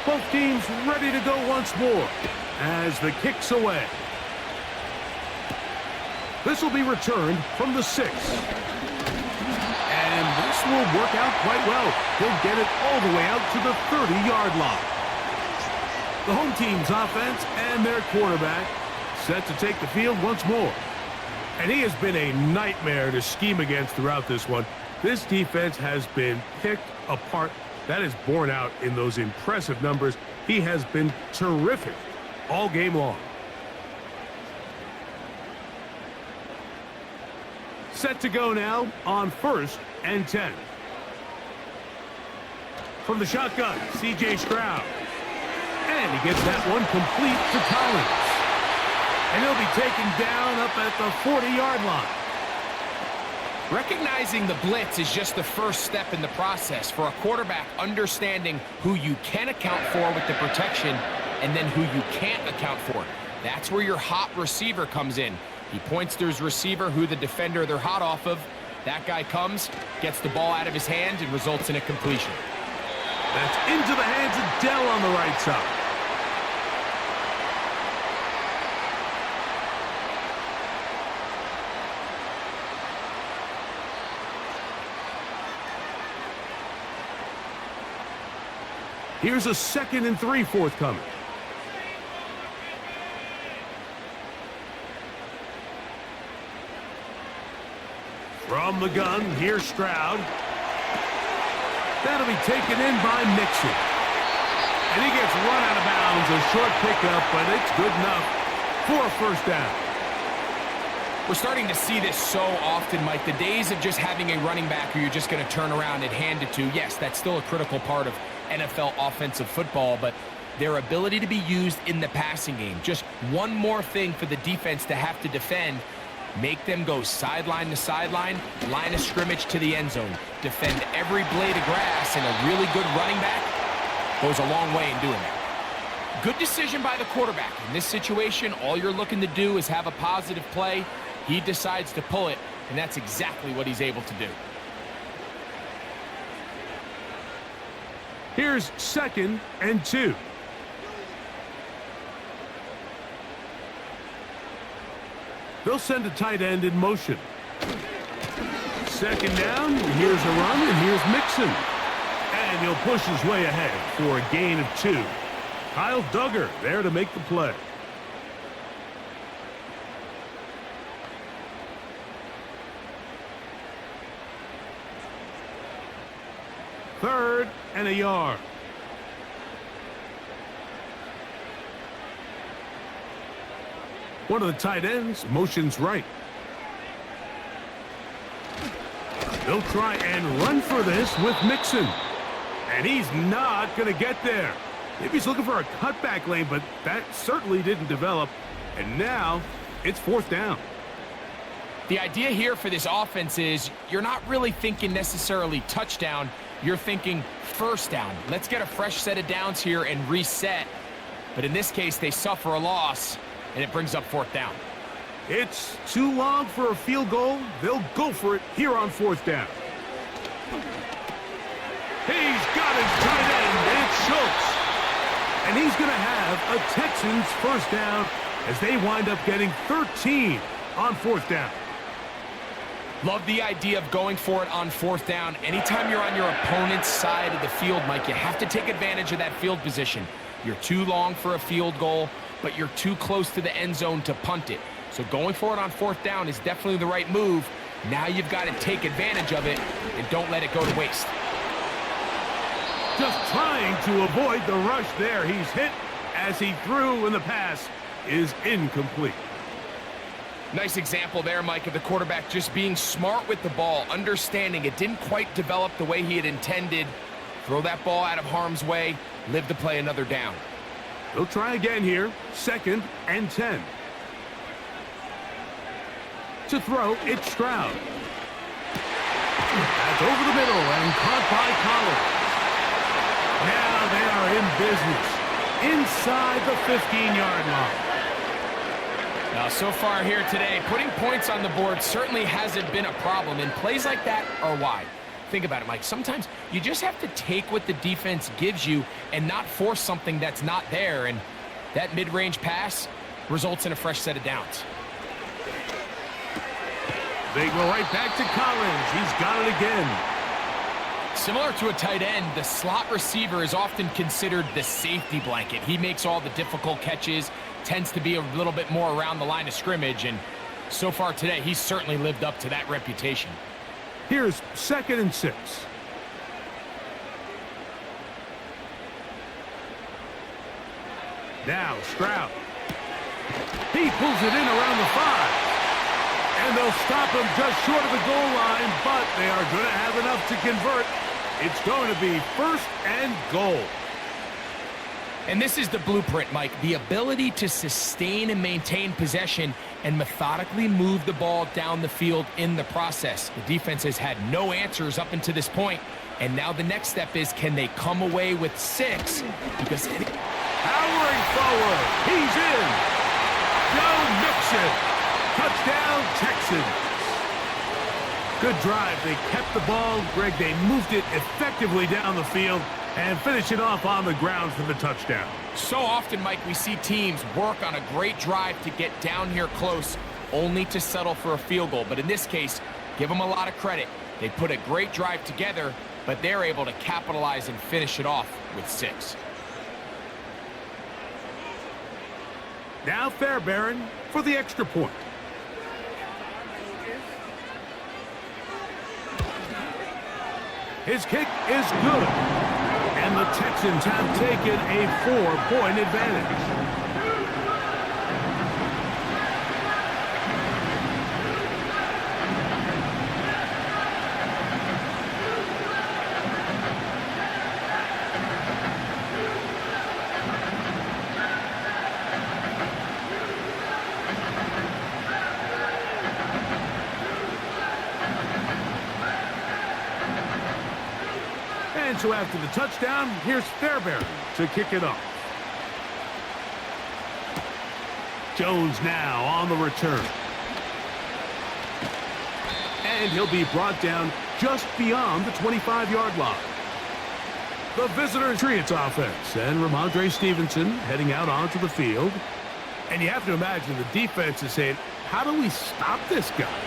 Both teams ready to go once more as the kick's away. This will be returned from the 6. And this will work out quite well. He'll get it all the way out to the 30-yard line. The home team's offense and their quarterback set to take the field once more. And he has been a nightmare to scheme against throughout this one. This defense has been picked apart. That is borne out in those impressive numbers. He has been terrific all game long. Set to go now on 1st and 10. From the shotgun, C.J. Stroud. And he gets that one complete to Collins. And he'll be taken down up at the 40-yard line. Recognizing the blitz is just the first step in the process for a quarterback, understanding who you can account for with the protection and then who you can't account for. That's where your hot receiver comes in. He points to his receiver, who the defender they're hot off of. That guy comes, gets the ball out of his hand, and results in a completion. That's into the hands of Dell on the right side. Here's a 2nd and 3 forthcoming. From the gun, here's Stroud. That'll be taken in by Mixon. And he gets run out of bounds. A short pickup, but it's good enough for a first down. We're starting to see this so often, Mike. The days of just having a running back who you're just going to turn around and hand it to, yes, that's still a critical part of NFL offensive football, but their ability to be used in the passing game, just one more thing for the defense to have to defend, make them go sideline to sideline, line of scrimmage to the end zone, defend every blade of grass, and a really good running back goes a long way in doing that. Good decision by the quarterback. In this situation, all you're looking to do is have a positive play. He decides to pull it, and that's exactly what he's able to do. Here's 2nd and 2. They'll send a tight end in motion. 2nd down, here's a run, and here's Mixon. And he'll push his way ahead for a gain of 2. Kyle Duggar there to make the play. Third and a yard. One of the tight ends motions right. They'll try and run for this with Mixon. And he's not going to get there. Maybe he's looking for a cutback lane, but that certainly didn't develop. And now it's 4th down. The idea here for this offense is you're not really thinking necessarily touchdown. You're thinking first down. Let's get a fresh set of downs here and reset. But in this case, they suffer a loss, and it brings up 4th down. It's too long for a field goal. They'll go for it here on 4th down. He's got his tight end. It's Schultz. And he's going to have a Texans first down as they wind up getting 13 on 4th down. Love the idea of going for it on 4th down. Anytime you're on your opponent's side of the field, Mike, you have to take advantage of that field position. You're too long for a field goal, but you're too close to the end zone to punt it. So going for it on 4th down is definitely the right move. Now you've got to take advantage of it and don't let it go to waste. Just trying to avoid the rush there. He's hit as he threw, and the pass is incomplete. Nice example there, Mike, of the quarterback just being smart with the ball, understanding it didn't quite develop the way he had intended. Throw that ball out of harm's way, live to play another down. He'll try again here, 2nd and 10. To throw, it's Stroud. That's over the middle and caught by Collins. Now they are in business inside the 15-yard line. Now, so far here today, putting points on the board certainly hasn't been a problem, and plays like that are why. Think about it, Mike. Sometimes you just have to take what the defense gives you and not force something that's not there, and that mid-range pass results in a fresh set of downs. They go right back to Collins. He's got it again. Similar to a tight end, the slot receiver is often considered the safety blanket. He makes all the difficult catches, tends to be a little bit more around the line of scrimmage, and so far today, he's certainly lived up to that reputation. Here's 2nd and 6. Now Stroud. He pulls it in around the 5. And they'll stop him just short of the goal line, but they are going to have enough to convert. It's going to be 1st and goal. And this is the blueprint, Mike. The ability to sustain and maintain possession and methodically move the ball down the field in the process. The defense has had no answers up until this point, and now the next step is, can they come away with 6? Because powering forward, he's in. Joe Mixon. Touchdown, Texans. Good drive. They kept the ball. Greg, they moved it effectively down the field and finish it off on the ground for the touchdown. So often, Mike, we see teams work on a great drive to get down here close, only to settle for a field goal. But in this case, give them a lot of credit. They put a great drive together, but they're able to capitalize and finish it off with 6. Now Fairbairn for the extra point. His kick is good. And the Texans have taken a 4-point advantage. And so after the touchdown, here's Fairbairn to kick it off. Jones now on the return. And he'll be brought down just beyond the 25-yard line. The visitors' Patriots offense, and Ramondre Stevenson heading out onto the field. And you have to imagine the defense is saying, how do we stop this guy?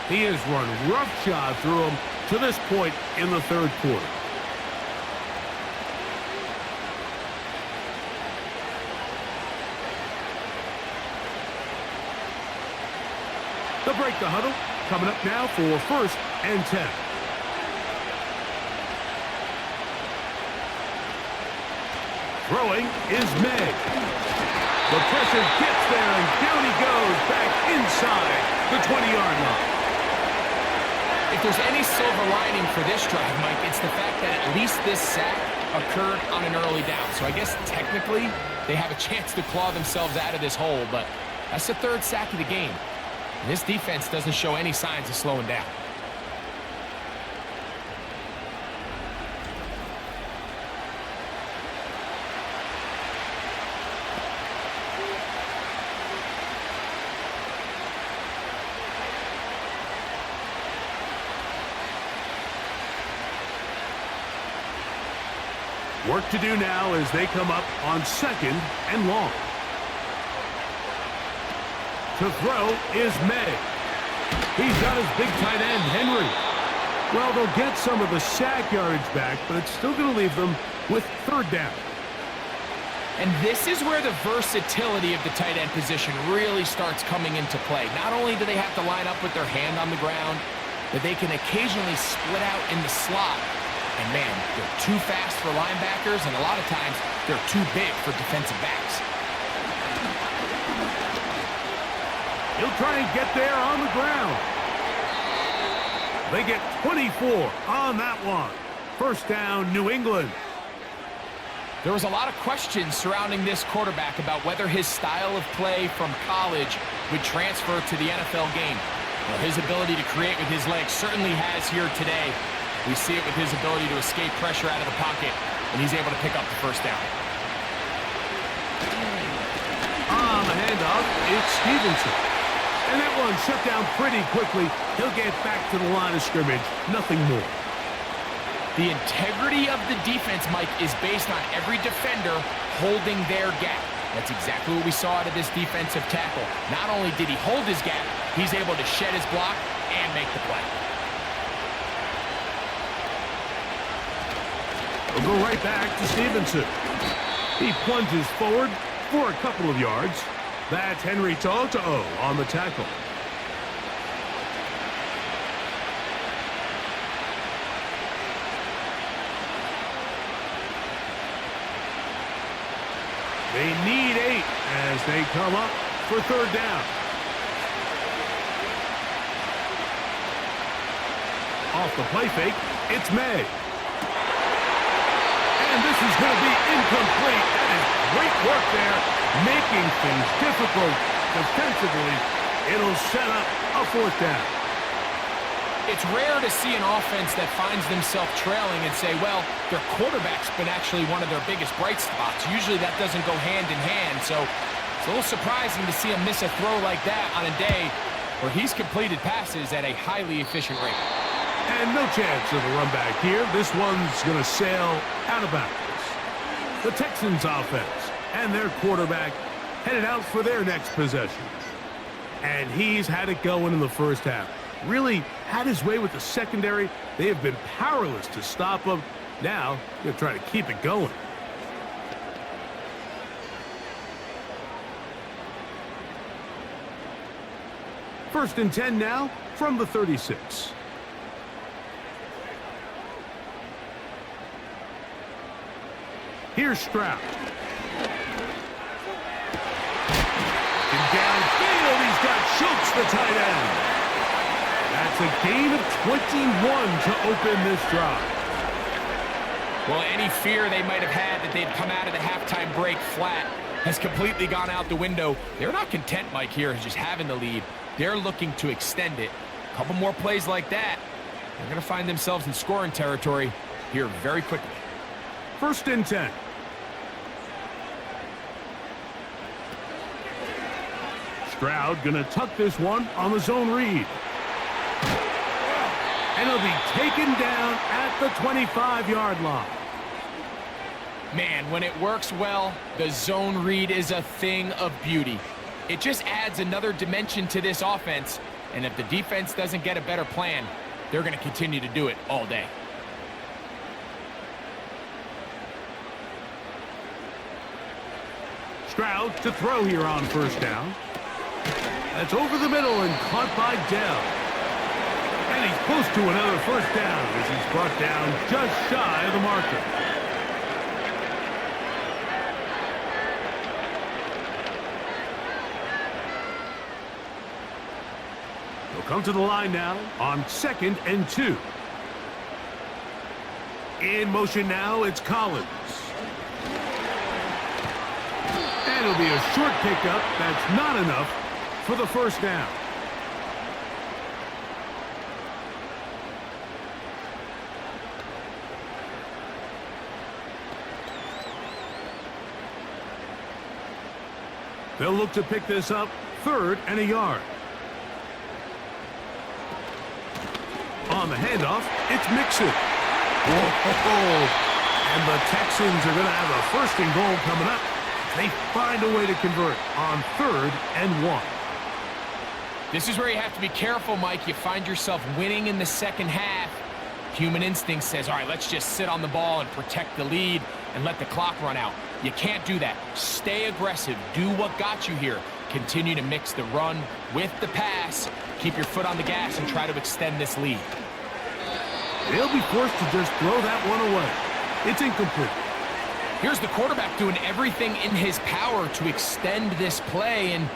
He has run roughshod through him to this point in the third quarter. They'll break the huddle. Coming up now for 1st and 10. Throwing is May. The pressure gets there, and down he goes back inside the 20-yard line. If there's any silver lining for this drive, Mike, it's the fact that at least this sack occurred on an early down. So I guess technically they have a chance to claw themselves out of this hole, but that's the 3rd sack of the game. And this defense doesn't show any signs of slowing down. Work to do now as they come up on 2nd and long. To throw is May. He's got his big tight end, Henry. Well, they'll get some of the sack yardage back, but it's still going to leave them with 3rd down. And this is where the versatility of the tight end position really starts coming into play. Not only do they have to line up with their hand on the ground, but they can occasionally split out in the slot. And man, they're too fast for linebackers, and a lot of times they're too big for defensive backs. He'll try and get there on the ground. They get 24 on that one. First down, New England. There was a lot of questions surrounding this quarterback about whether his style of play from college would transfer to the NFL game. Well, his ability to create with his legs certainly has here today. We see it with his ability to escape pressure out of the pocket, and he's able to pick up the first down. On the handoff, it's Stevenson. And that one shut down pretty quickly. He'll get back to the line of scrimmage. Nothing more. The integrity of the defense, Mike, is based on every defender holding their gap. That's exactly what we saw out of this defensive tackle. Not only did he hold his gap, he's able to shed his block and make the play. We'll go right back to Stevenson. He plunges forward for a couple of yards. That's Henry Toto on the tackle. They need 8 as they come up for third down. Off the play fake, it's May. And this is going to be incomplete. That is great work there, making things difficult defensively. It'll set up a fourth down. It's rare to see an offense that finds themselves trailing and say, well, their quarterback's been actually one of their biggest bright spots. Usually that doesn't go hand in hand, so it's a little surprising to see him miss a throw like that on a day where he's completed passes at a highly efficient rate. And no chance of a run back here. This one's going to sail out of bounds. The Texans offense and their quarterback headed out for their next possession. And he's had it going in the first half. Really had his way with the secondary. They have been powerless to stop him. Now, they're trying to keep it going. First and 10 now from the 36. Here's Stroud. And downfield, he's got Schultz, the tight end. That's a gain of 21 to open this drive. Well, any fear they might have had that they'd come out of the halftime break flat has completely gone out the window. They're not content, Mike, here just having the lead. They're looking to extend it. A couple more plays like that, they're going to find themselves in scoring territory here very quickly. First and 10. Stroud going to tuck this one on the zone read. And he'll be taken down at the 25-yard line. Man, when it works well, the zone read is a thing of beauty. It just adds another dimension to this offense, and if the defense doesn't get a better plan, they're going to continue to do it all day. Stroud to throw here on first down. That's over the middle and caught by Dell. And he's close to another first down as he's brought down just shy of the marker. They'll come to the line now on 2nd and 2. In motion now, it's Collins. And it'll be a short pickup. That's not enough for the first down. They'll look to pick this up 3rd and a yard. On the handoff, it's Mixon. Whoa. And the Texans are going to have a 1st and goal coming up. They find a way to convert on 3rd and 1. This is where you have to be careful, Mike. You find yourself winning in the second half. Human instinct says, all right, let's just sit on the ball and protect the lead and let the clock run out. You can't do that. Stay aggressive. Do what got you here. Continue to mix the run with the pass. Keep your foot on the gas and try to extend this lead. They'll be forced to just throw that one away. It's incomplete. Here's the quarterback doing everything in his power to extend this play, and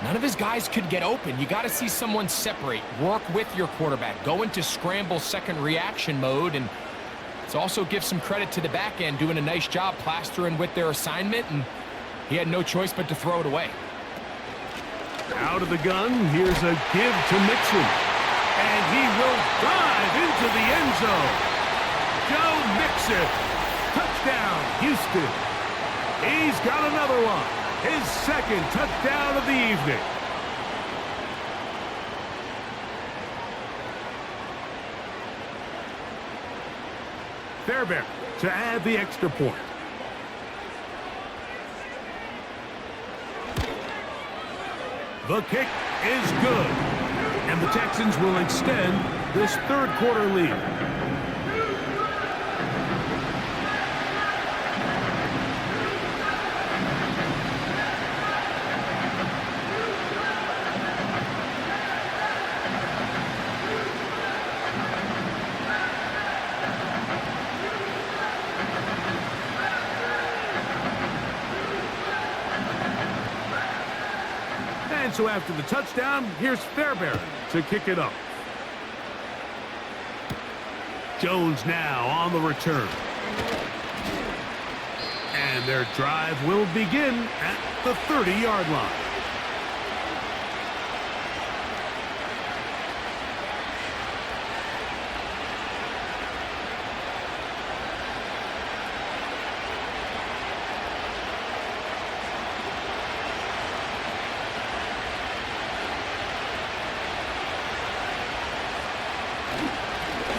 none of his guys could get open. You got to see someone separate, work with your quarterback, go into scramble second reaction mode, and it's also give some credit to the back end doing a nice job plastering with their assignment, and he had no choice but to throw it away. Out of the gun, here's a give to Mixon. And he will dive into the end zone. Joe Mixon. Touchdown, Houston. He's got another one. His second touchdown of the evening. Fairbairn to add the extra point. The kick is good. And the Texans will extend this third quarter lead. And so after the touchdown, here's Fairbairn to kick it up. Jones now on the return. And their drive will begin at the 30-yard line.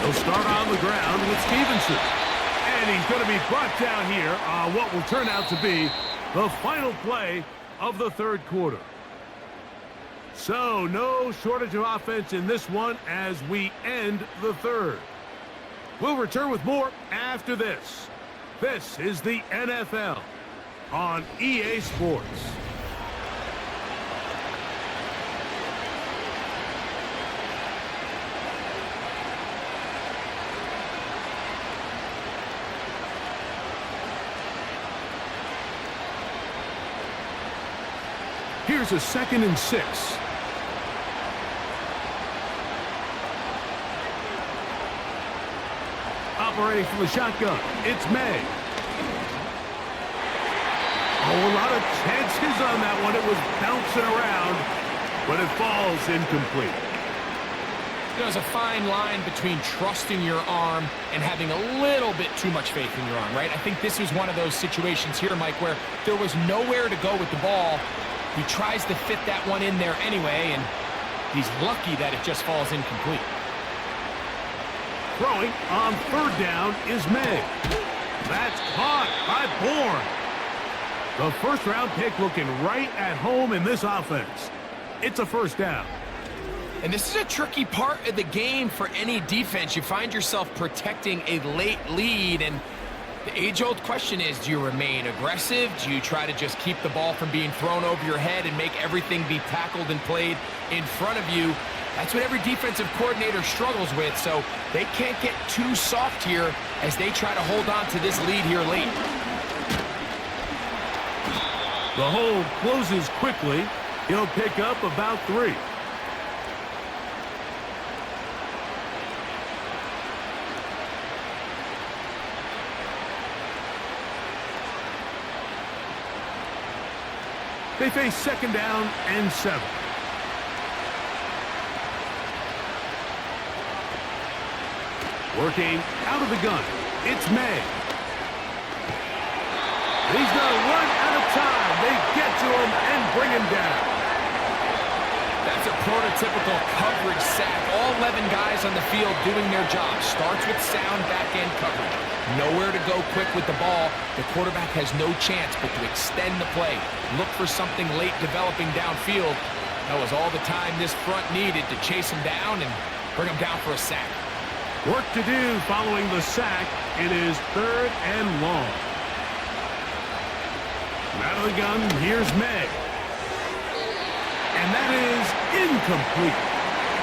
He'll start on the ground with Stevenson. And he's going to be brought down here on what will turn out to be the final play of the third quarter. So no shortage of offense in this one as we end the third. We'll return with more after this. This is the NFL on EA Sports. Here's a 2nd and 6. Operating from the shotgun, it's May. Oh, a lot of chances on that one. It was bouncing around, but it falls incomplete. There's a fine line between trusting your arm and having a little bit too much faith in your arm, right? I think this was one of those situations here, Mike, where there was nowhere to go with the ball. He tries to fit that one in there anyway, and he's lucky that it just falls incomplete. Throwing on 3rd down is May. That's caught by Bourne. The first-round pick looking right at home in this offense. It's a 1st down. And this is a tricky part of the game for any defense. You find yourself protecting a late lead, and the age-old question is, do you remain aggressive? Do you try to just keep the ball from being thrown over your head and make everything be tackled and played in front of you? That's what every defensive coordinator struggles with, so they can't get too soft here as they try to hold on to this lead here late. The hold closes quickly. He'll pick up about 3. They face 2nd down and 7. Working out of the gun, it's May. He's going to run out of time. They get to him and bring him down. That's a prototypical coverage sack. All 11 guys on the field doing their job. Starts with sound back-end coverage. Nowhere to go quick with the ball. The quarterback has no chance but to extend the play. Look for something late developing downfield. That was all the time this front needed to chase him down and bring him down for a sack. Work to do following the sack. It is 3rd and long. Out of the gun, here's May. And that is incomplete.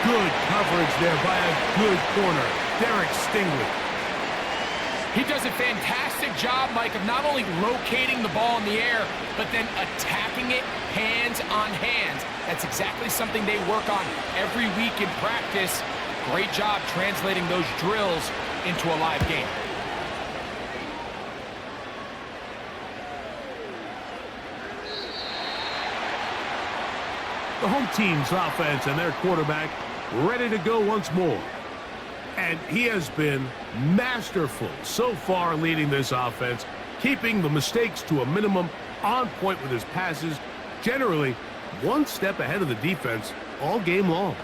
Good coverage there by a good corner. Derek Stingley. He does a fantastic job, Mike, of not only locating the ball in the air, but then attacking it hands on hands. That's exactly something they work on every week in practice. Great job translating those drills into a live game. The home team's offense and their quarterback ready to go once more. And he has been masterful so far leading this offense, keeping the mistakes to a minimum, on point with his passes, generally one step ahead of the defense all game long.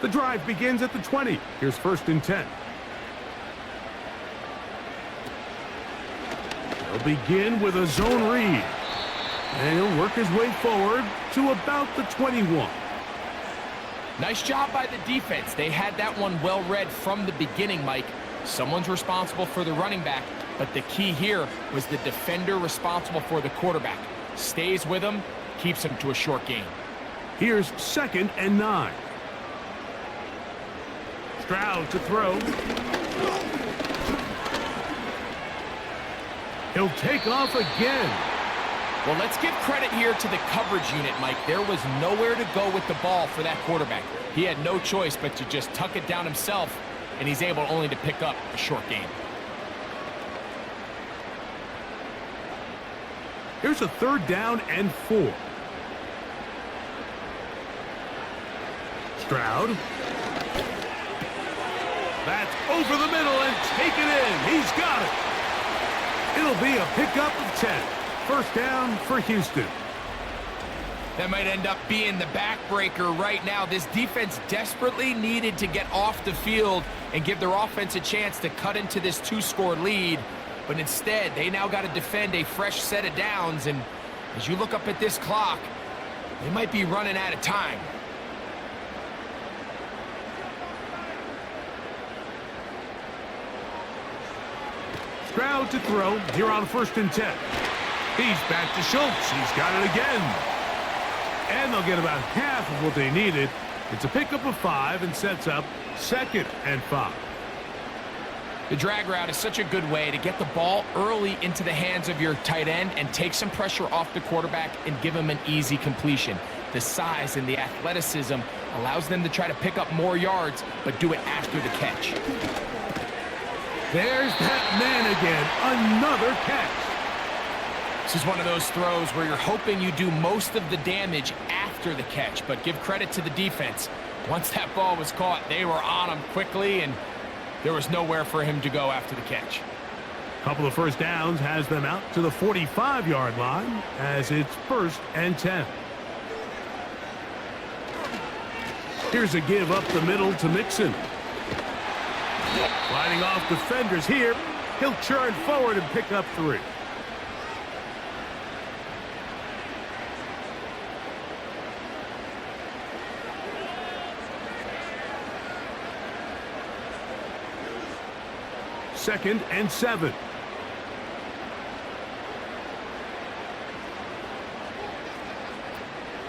The drive begins at the 20. Here's 1st and 10. They'll begin with a zone read. And he'll work his way forward to about the 21. Nice job by the defense. They had that one well read from the beginning, Mike. Someone's responsible for the running back, but the key here was the defender responsible for the quarterback. Stays with him, keeps him to a short gain. Here's 2nd and 9. Stroud to throw. He'll take off again. Well, let's give credit here to the coverage unit, Mike. There was nowhere to go with the ball for that quarterback. He had no choice but to just tuck it down himself, and he's able only to pick up a short gain. Here's a 3rd down and 4. Stroud. That's over the middle and taken in. He's got it. It'll be a pickup of 10. 1st down for Houston. That might end up being the backbreaker right now. This defense desperately needed to get off the field and give their offense a chance to cut into this 2-score lead. But instead, they now got to defend a fresh set of downs. And as you look up at this clock, they might be running out of time. Stroud to throw here on 1st and 10. He's back to Schultz. He's got it again. And they'll get about half of what they needed. It's a pickup of 5 and sets up 2nd and 5. The drag route is such a good way to get the ball early into the hands of your tight end and take some pressure off the quarterback and give him an easy completion. The size and the athleticism allows them to try to pick up more yards, but do it after the catch. There's that man again. Another catch. This is one of those throws where you're hoping you do most of the damage after the catch, but give credit to the defense. Once that ball was caught, they were on him quickly, and there was nowhere for him to go after the catch. Couple of 1st downs has them out to the 45-yard line as it's 1st and 10. Here's a give up the middle to Mixon. Sliding off defenders here. He'll churn forward and pick up 3. Second and 7.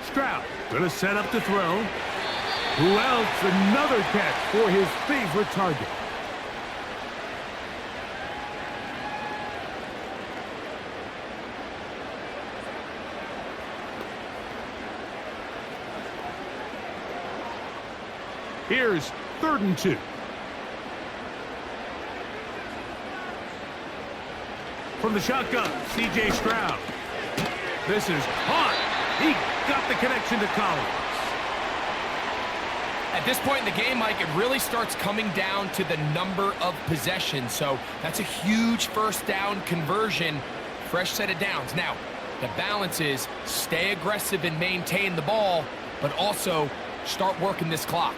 Stroud going to set up to throw. Who else? Another catch for his favorite target. Here's 3rd and 2. From the shotgun, C.J. Stroud. This is caught. He got the connection to Collins. At this point in the game, Mike, it really starts coming down to the number of possessions. So that's a huge 1st down conversion. Fresh set of downs. Now, the balance is stay aggressive and maintain the ball, but also start working this clock.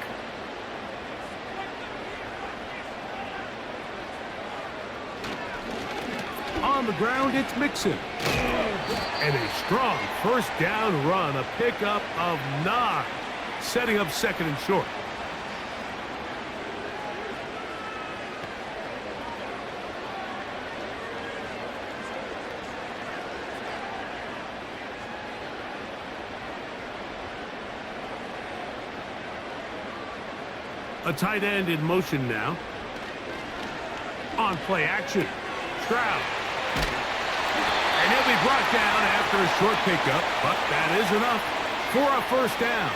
On the ground, it's Mixon. And a strong 1st down run, a pickup of 9, setting up 2nd and short. A tight end in motion now. On play action. Stroud. And he'll be brought down after a short pickup, but that is enough for a first down.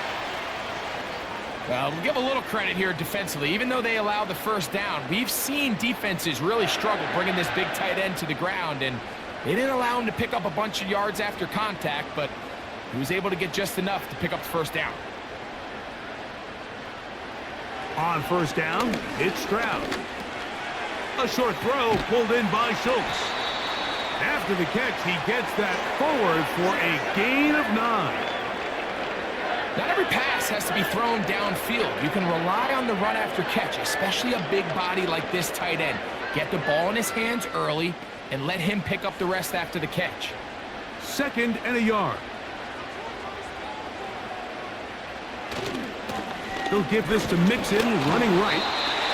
Well, we'll give a little credit here defensively. Even though they allow the first down, we've seen defenses really struggle bringing this big tight end to the ground, and they didn't allow him to pick up a bunch of yards after contact, but he was able to get just enough to pick up the first down. On first down, it's Stroud. A short throw pulled in by Schultz. After the catch, he gets that forward for a gain of 9. Not every pass has to be thrown downfield. You can rely on the run after catch, especially a big body like this tight end. Get the ball in his hands early and let him pick up the rest after the catch. 2nd and a yard. He'll give this to Mixon, running right,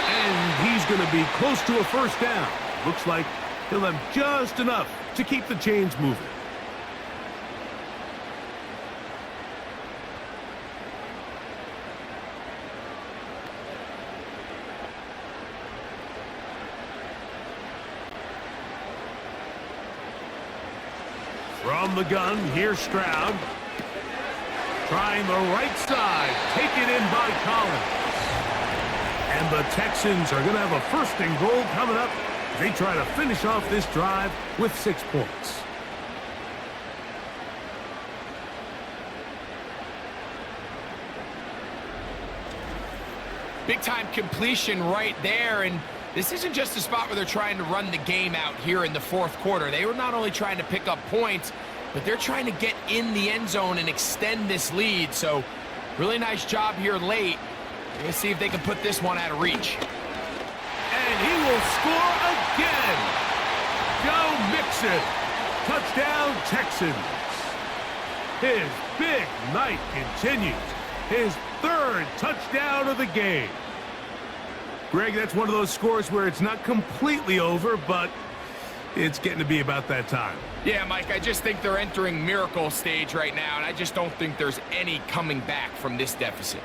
and he's going to be close to a first down. Looks like he'll have just enough to keep the chains moving. From the gun, here's Stroud. Trying the right side. Taken in by Collins. And the Texans are going to have a 1st and goal coming up. They try to finish off this drive with 6 points. Big-time completion right there, and this isn't just a spot where they're trying to run the game out here in the 4th quarter. They were not only trying to pick up points, but they're trying to get in the end zone and extend this lead. So, really nice job here late. Let's see if they can put this one out of reach. And he will score again. Joe Mixon. Touchdown, Texans. His big night continues. His 3rd touchdown of the game. Greg, that's one of those scores where it's not completely over, but it's getting to be about that time. Yeah, Mike, I just think they're entering miracle stage right now, and I just don't think there's any coming back from this deficit.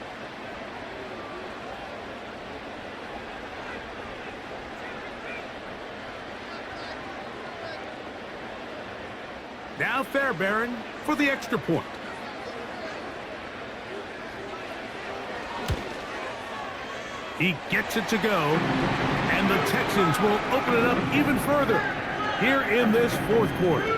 Now Fairbairn for the extra point. He gets it to go, and the Texans will open it up even further here in this 4th quarter.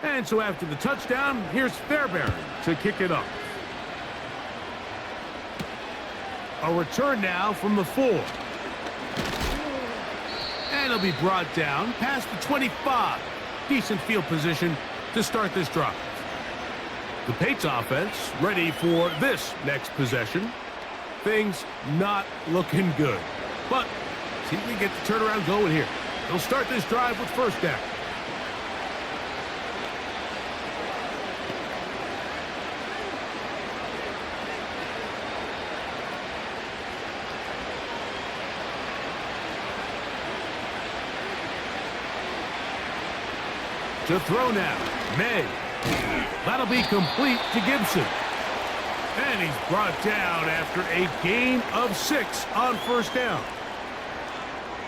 And so after the touchdown, here's Fairbairn to kick it up. A return now from the 4. And he'll be brought down past the 25. Decent field position to start this drive. The Patriots offense ready for this next possession. Things not looking good. But see if we get the turnaround going here. They'll start this drive with first down. To throw now, May. That'll be complete to Gibson. And he's brought down after a gain of 6 on first down.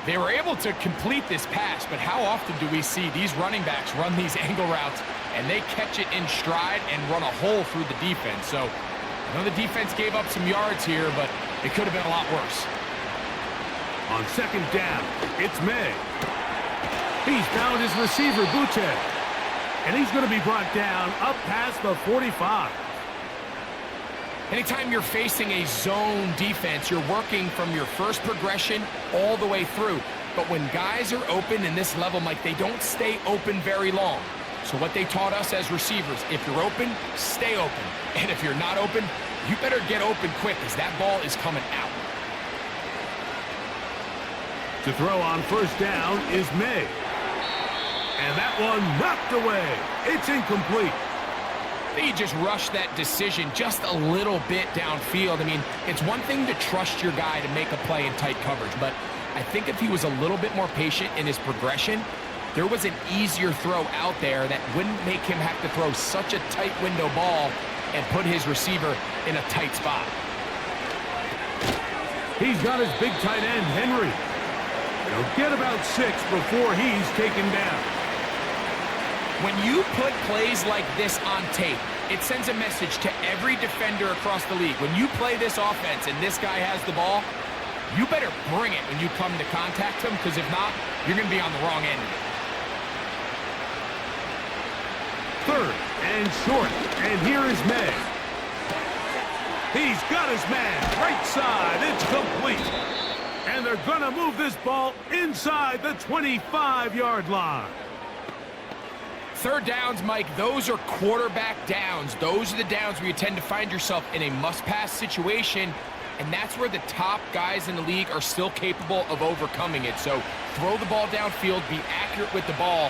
They were able to complete this pass, but how often do we see these running backs run these angle routes and they catch it in stride and run a hole through the defense? So, I know the defense gave up some yards here, but it could have been a lot worse. On second down, it's May. He's found his receiver, Boutte. And he's going to be brought down up past the 45. Anytime you're facing a zone defense, you're working from your first progression all the way through. But when guys are open in this level, Mike, they don't stay open very long. So what they taught us as receivers, if you're open, stay open. And if you're not open, you better get open quick because that ball is coming out. To throw on first down is May. And that one knocked away. It's incomplete. He just rushed that decision just a little bit downfield. I mean, it's one thing to trust your guy to make a play in tight coverage, but I think if he was a little bit more patient in his progression, there was an easier throw out there that wouldn't make him have to throw such a tight window ball and put his receiver in a tight spot. He's got his big tight end, Henry. He'll get about 6 before he's taken down. When you put plays like this on tape, it sends a message to every defender across the league. When you play this offense and this guy has the ball, you better bring it when you come to contact him, because if not, you're going to be on the wrong end of it. Third and short, and here is May. He's got his man right side. It's complete. And they're going to move this ball inside the 25-yard line. Third downs, Mike, those are quarterback downs. Those are the downs where you tend to find yourself in a must-pass situation, and that's where the top guys in the league are still capable of overcoming it. So throw the ball downfield, be accurate with the ball.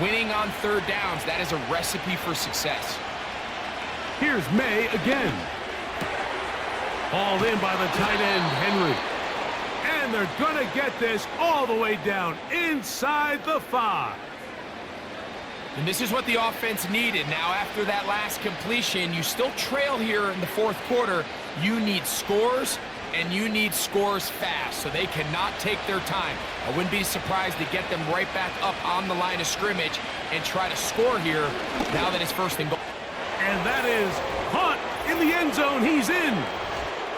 Winning on third downs, that is a recipe for success. Here's May again. Hauled in by the tight end, Henry. And they're going to get this all the way down inside the 5. And this is what the offense needed. Now, after that last completion, you still trail here in the fourth quarter. You need scores, and you need scores fast, so they cannot take their time. I wouldn't be surprised to get them right back up on the line of scrimmage and try to score here now that it's first and goal. And that is caught in the end zone. He's in.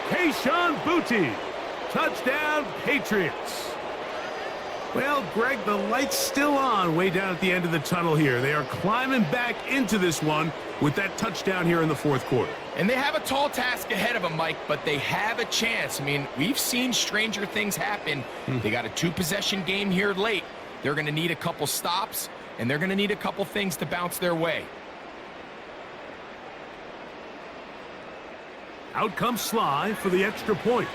Kayshon Boutte. Touchdown, Patriots. Well, Greg, the light's still on way down at the end of the tunnel here. They are climbing back into this one with that touchdown here in the fourth quarter. And they have a tall task ahead of them, Mike, but they have a chance. I mean, we've seen stranger things happen. They got a 2-possession game here late. They're going to need a couple stops, and they're going to need a couple things to bounce their way. Out comes Sly for the extra point.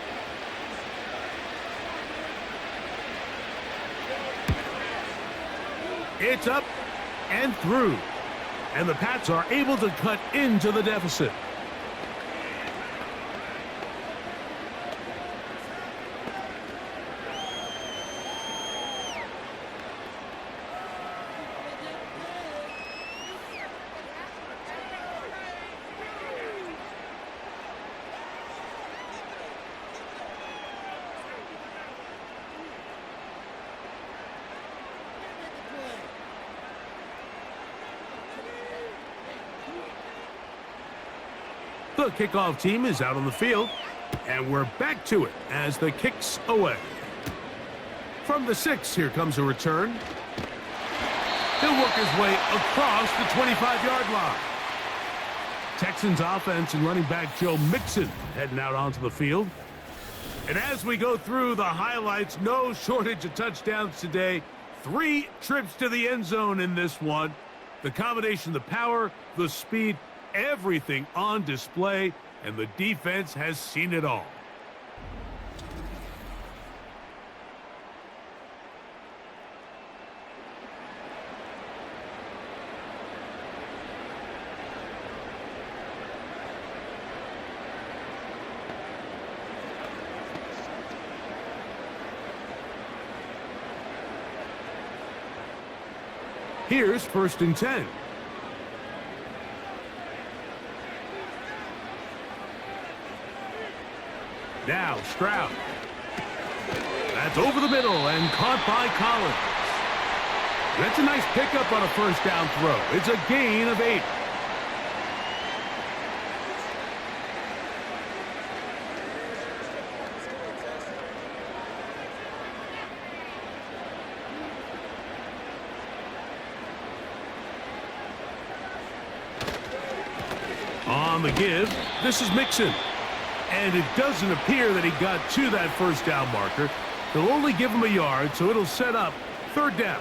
It's up and through. And the Pats are able to cut into the deficit. The kickoff team is out on the field, and we're back to it as the kick's away. From the 6, here comes a return. He'll work his way across the 25-yard line. Texans offense and running back Joe Mixon heading out onto the field. And as we go through the highlights, no shortage of touchdowns today. 3 trips to the end zone in this one. The combination of the power, the speed, everything on display, and the defense has seen it all. Here's 1st and 10. Now Stroud. That's over the middle and caught by Collins. That's a nice pickup on a first down throw. It's a gain of 8. On the give, this is Mixon. And it doesn't appear that he got to that first down marker. They'll only give him a yard, so it'll set up 3rd down.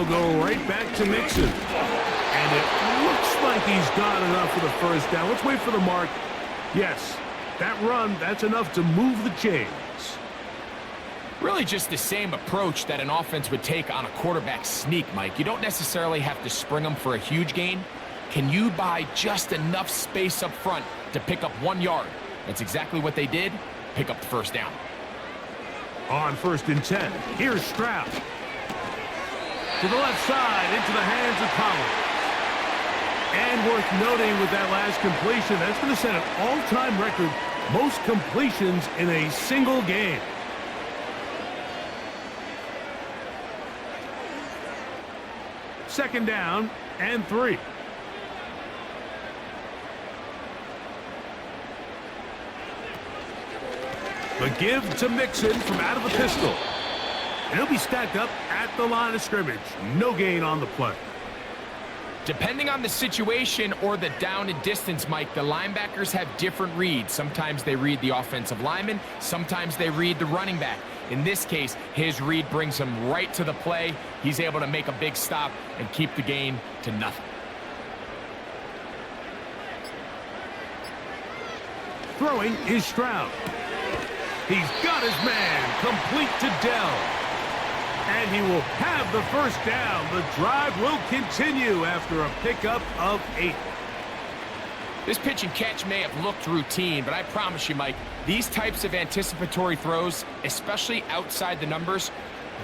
they'll go right back to Mixon. And it looks like he's got enough for the first down. Let's wait for the mark. Yes, that run, that's enough to move the chains. Really just the same approach that an offense would take on a quarterback sneak, Mike. You don't necessarily have to spring them for a huge gain. Can you buy just enough space up front to pick up 1 yard? That's exactly what they did. Pick up the first down. On 1st and 10, here's Stroud. To the left side, into the hands of Collins. And worth noting with that last completion, that's going to set an all-time record, most completions in a single game. Second down and 3. The give to Mixon from out of the pistol. And he'll be stacked up at the line of scrimmage. No gain on the play. Depending on the situation or the down and distance, Mike, the linebackers have different reads. Sometimes they read the offensive lineman. Sometimes they read the running back. In this case, his read brings him right to the play. He's able to make a big stop and keep the gain to nothing. Throwing is Stroud. He's got his man complete to Dell. And he will have the first down. The drive will continue after a pickup of 8. This pitch and catch may have looked routine, but I promise you, Mike, these types of anticipatory throws, especially outside the numbers,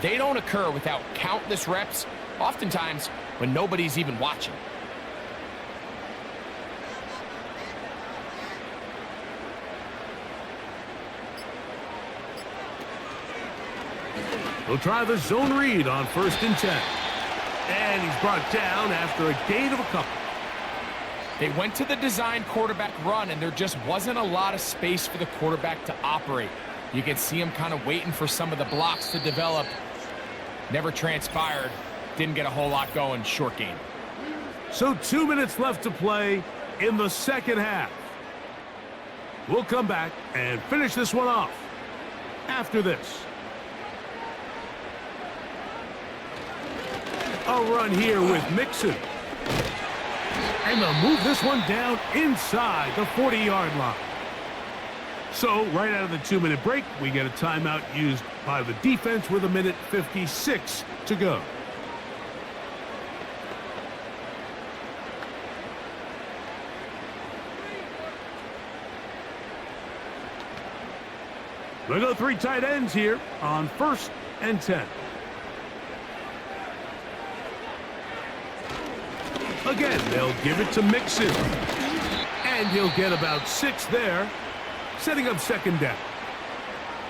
they don't occur without countless reps, oftentimes when nobody's even watching. He'll try the zone read on 1st and 10. And he's brought down after a gain of a couple. They went to the design quarterback run, and there just wasn't a lot of space for the quarterback to operate. You can see him kind of waiting for some of the blocks to develop. Never transpired. Didn't get a whole lot going. Short game. So 2 minutes left to play in the second half. We'll come back and finish this one off after this. A run here with Mixon. And they'll move this one down inside the 40-yard line. So right out of the 2-minute break, we get a timeout used by the defense with 1:56 to go. We'll go 3 tight ends here on 1st and 10. Again, they'll give it to Mixon. And he'll get about 6 there, setting up second down.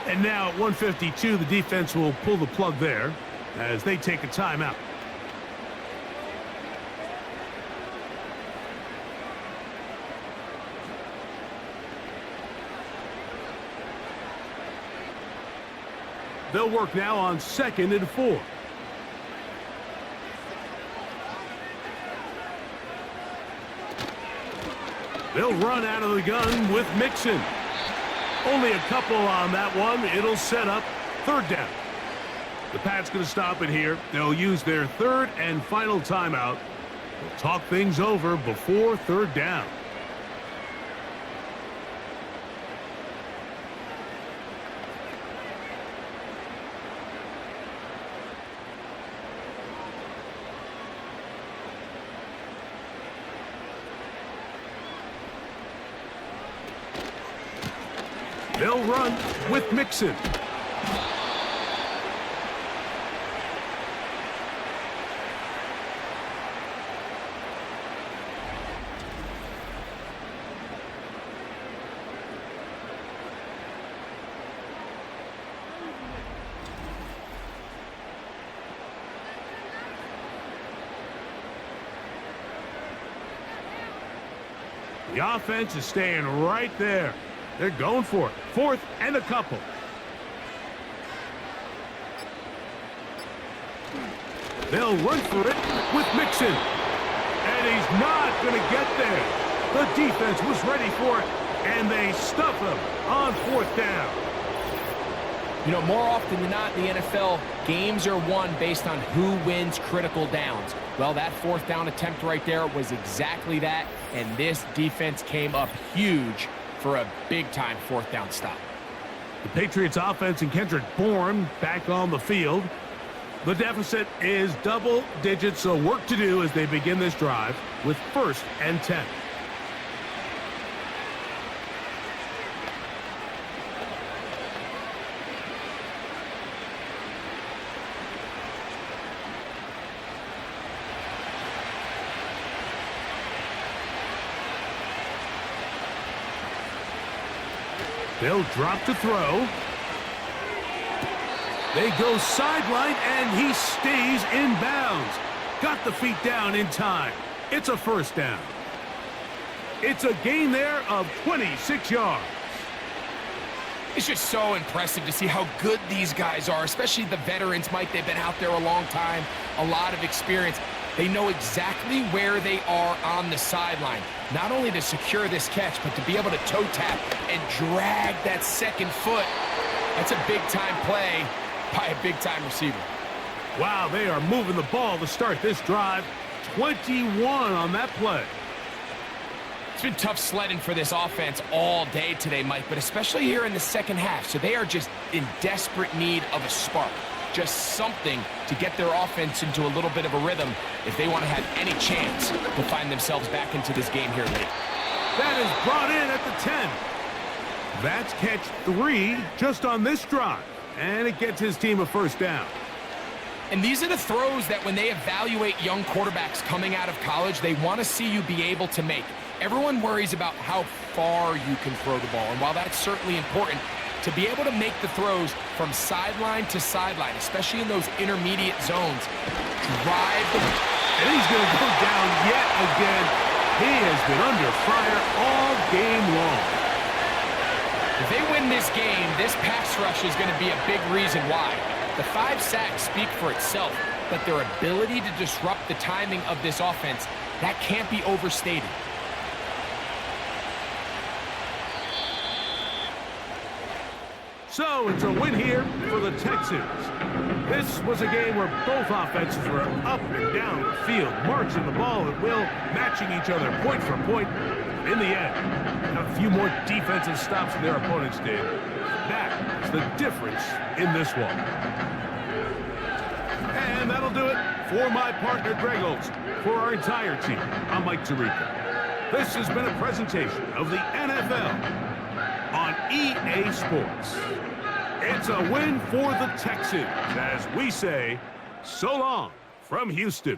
And now at 1:52, the defense will pull the plug there as they take a timeout. They'll work now on 2nd and 4. They'll run out of the gun with Mixon. Only a couple on that one. It'll set up 3rd down. The Pats going to stop it here. They'll use their 3rd and final timeout. They'll talk things over before 3rd down. They'll run with Mixon. The offense is staying right there. They're going for it. 4th and a couple. They'll run for it with Mixon. And he's not going to get there. The defense was ready for it, and they stuff him on 4th down. You know, more often than not in the NFL, games are won based on who wins critical downs. Well, that fourth down attempt right there was exactly that, and this defense came up huge for a big-time fourth down stop. The Patriots offense and Kendrick Bourne back on the field. The deficit is double digits, so work to do as they begin this drive with 1st and 10. They'll drop to throw. They go sideline, and he stays in bounds. Got the feet down in time. It's a 1st down. It's a gain there of 26 yards. It's just so impressive to see how good these guys are, especially the veterans, Mike. They've been out there a long time, a lot of experience. They know exactly where they are on the sideline, not only to secure this catch, but to be able to toe tap and drag that second foot. That's a big-time play by a big-time receiver. Wow, they are moving the ball to start this drive. 21 on that play. It's been tough sledding for this offense all day today, Mike, but especially here in the second half. So they are just in desperate need of a spark. Just something to get their offense into a little bit of a rhythm if they want to have any chance to find themselves back into this game here late. That is brought in at the 10. That's catch 3 just on this drive, and it gets his team a 1st down. And these are the throws that when they evaluate young quarterbacks coming out of college, they want to see you be able to make. Everyone worries about how far you can throw the ball, and while that's certainly important, to be able to make the throws from sideline to sideline, especially in those intermediate zones, drive the... And he's going to go down yet again. He has been under fire all game long. If they win this game, this pass rush is going to be a big reason why. The 5 sacks speak for itself, but their ability to disrupt the timing of this offense, that can't be overstated. So it's a win here for the Texans. This was a game where both offenses were up and down the field, marching the ball at will, matching each other point for point. In the end, a few more defensive stops than their opponents did. That is the difference in this one. And that'll do it for my partner, Greg Olson. For our entire team, I'm Mike Tirico. This has been a presentation of the NFL on EA Sports. It's a win for the Texans, as we say, so long from Houston.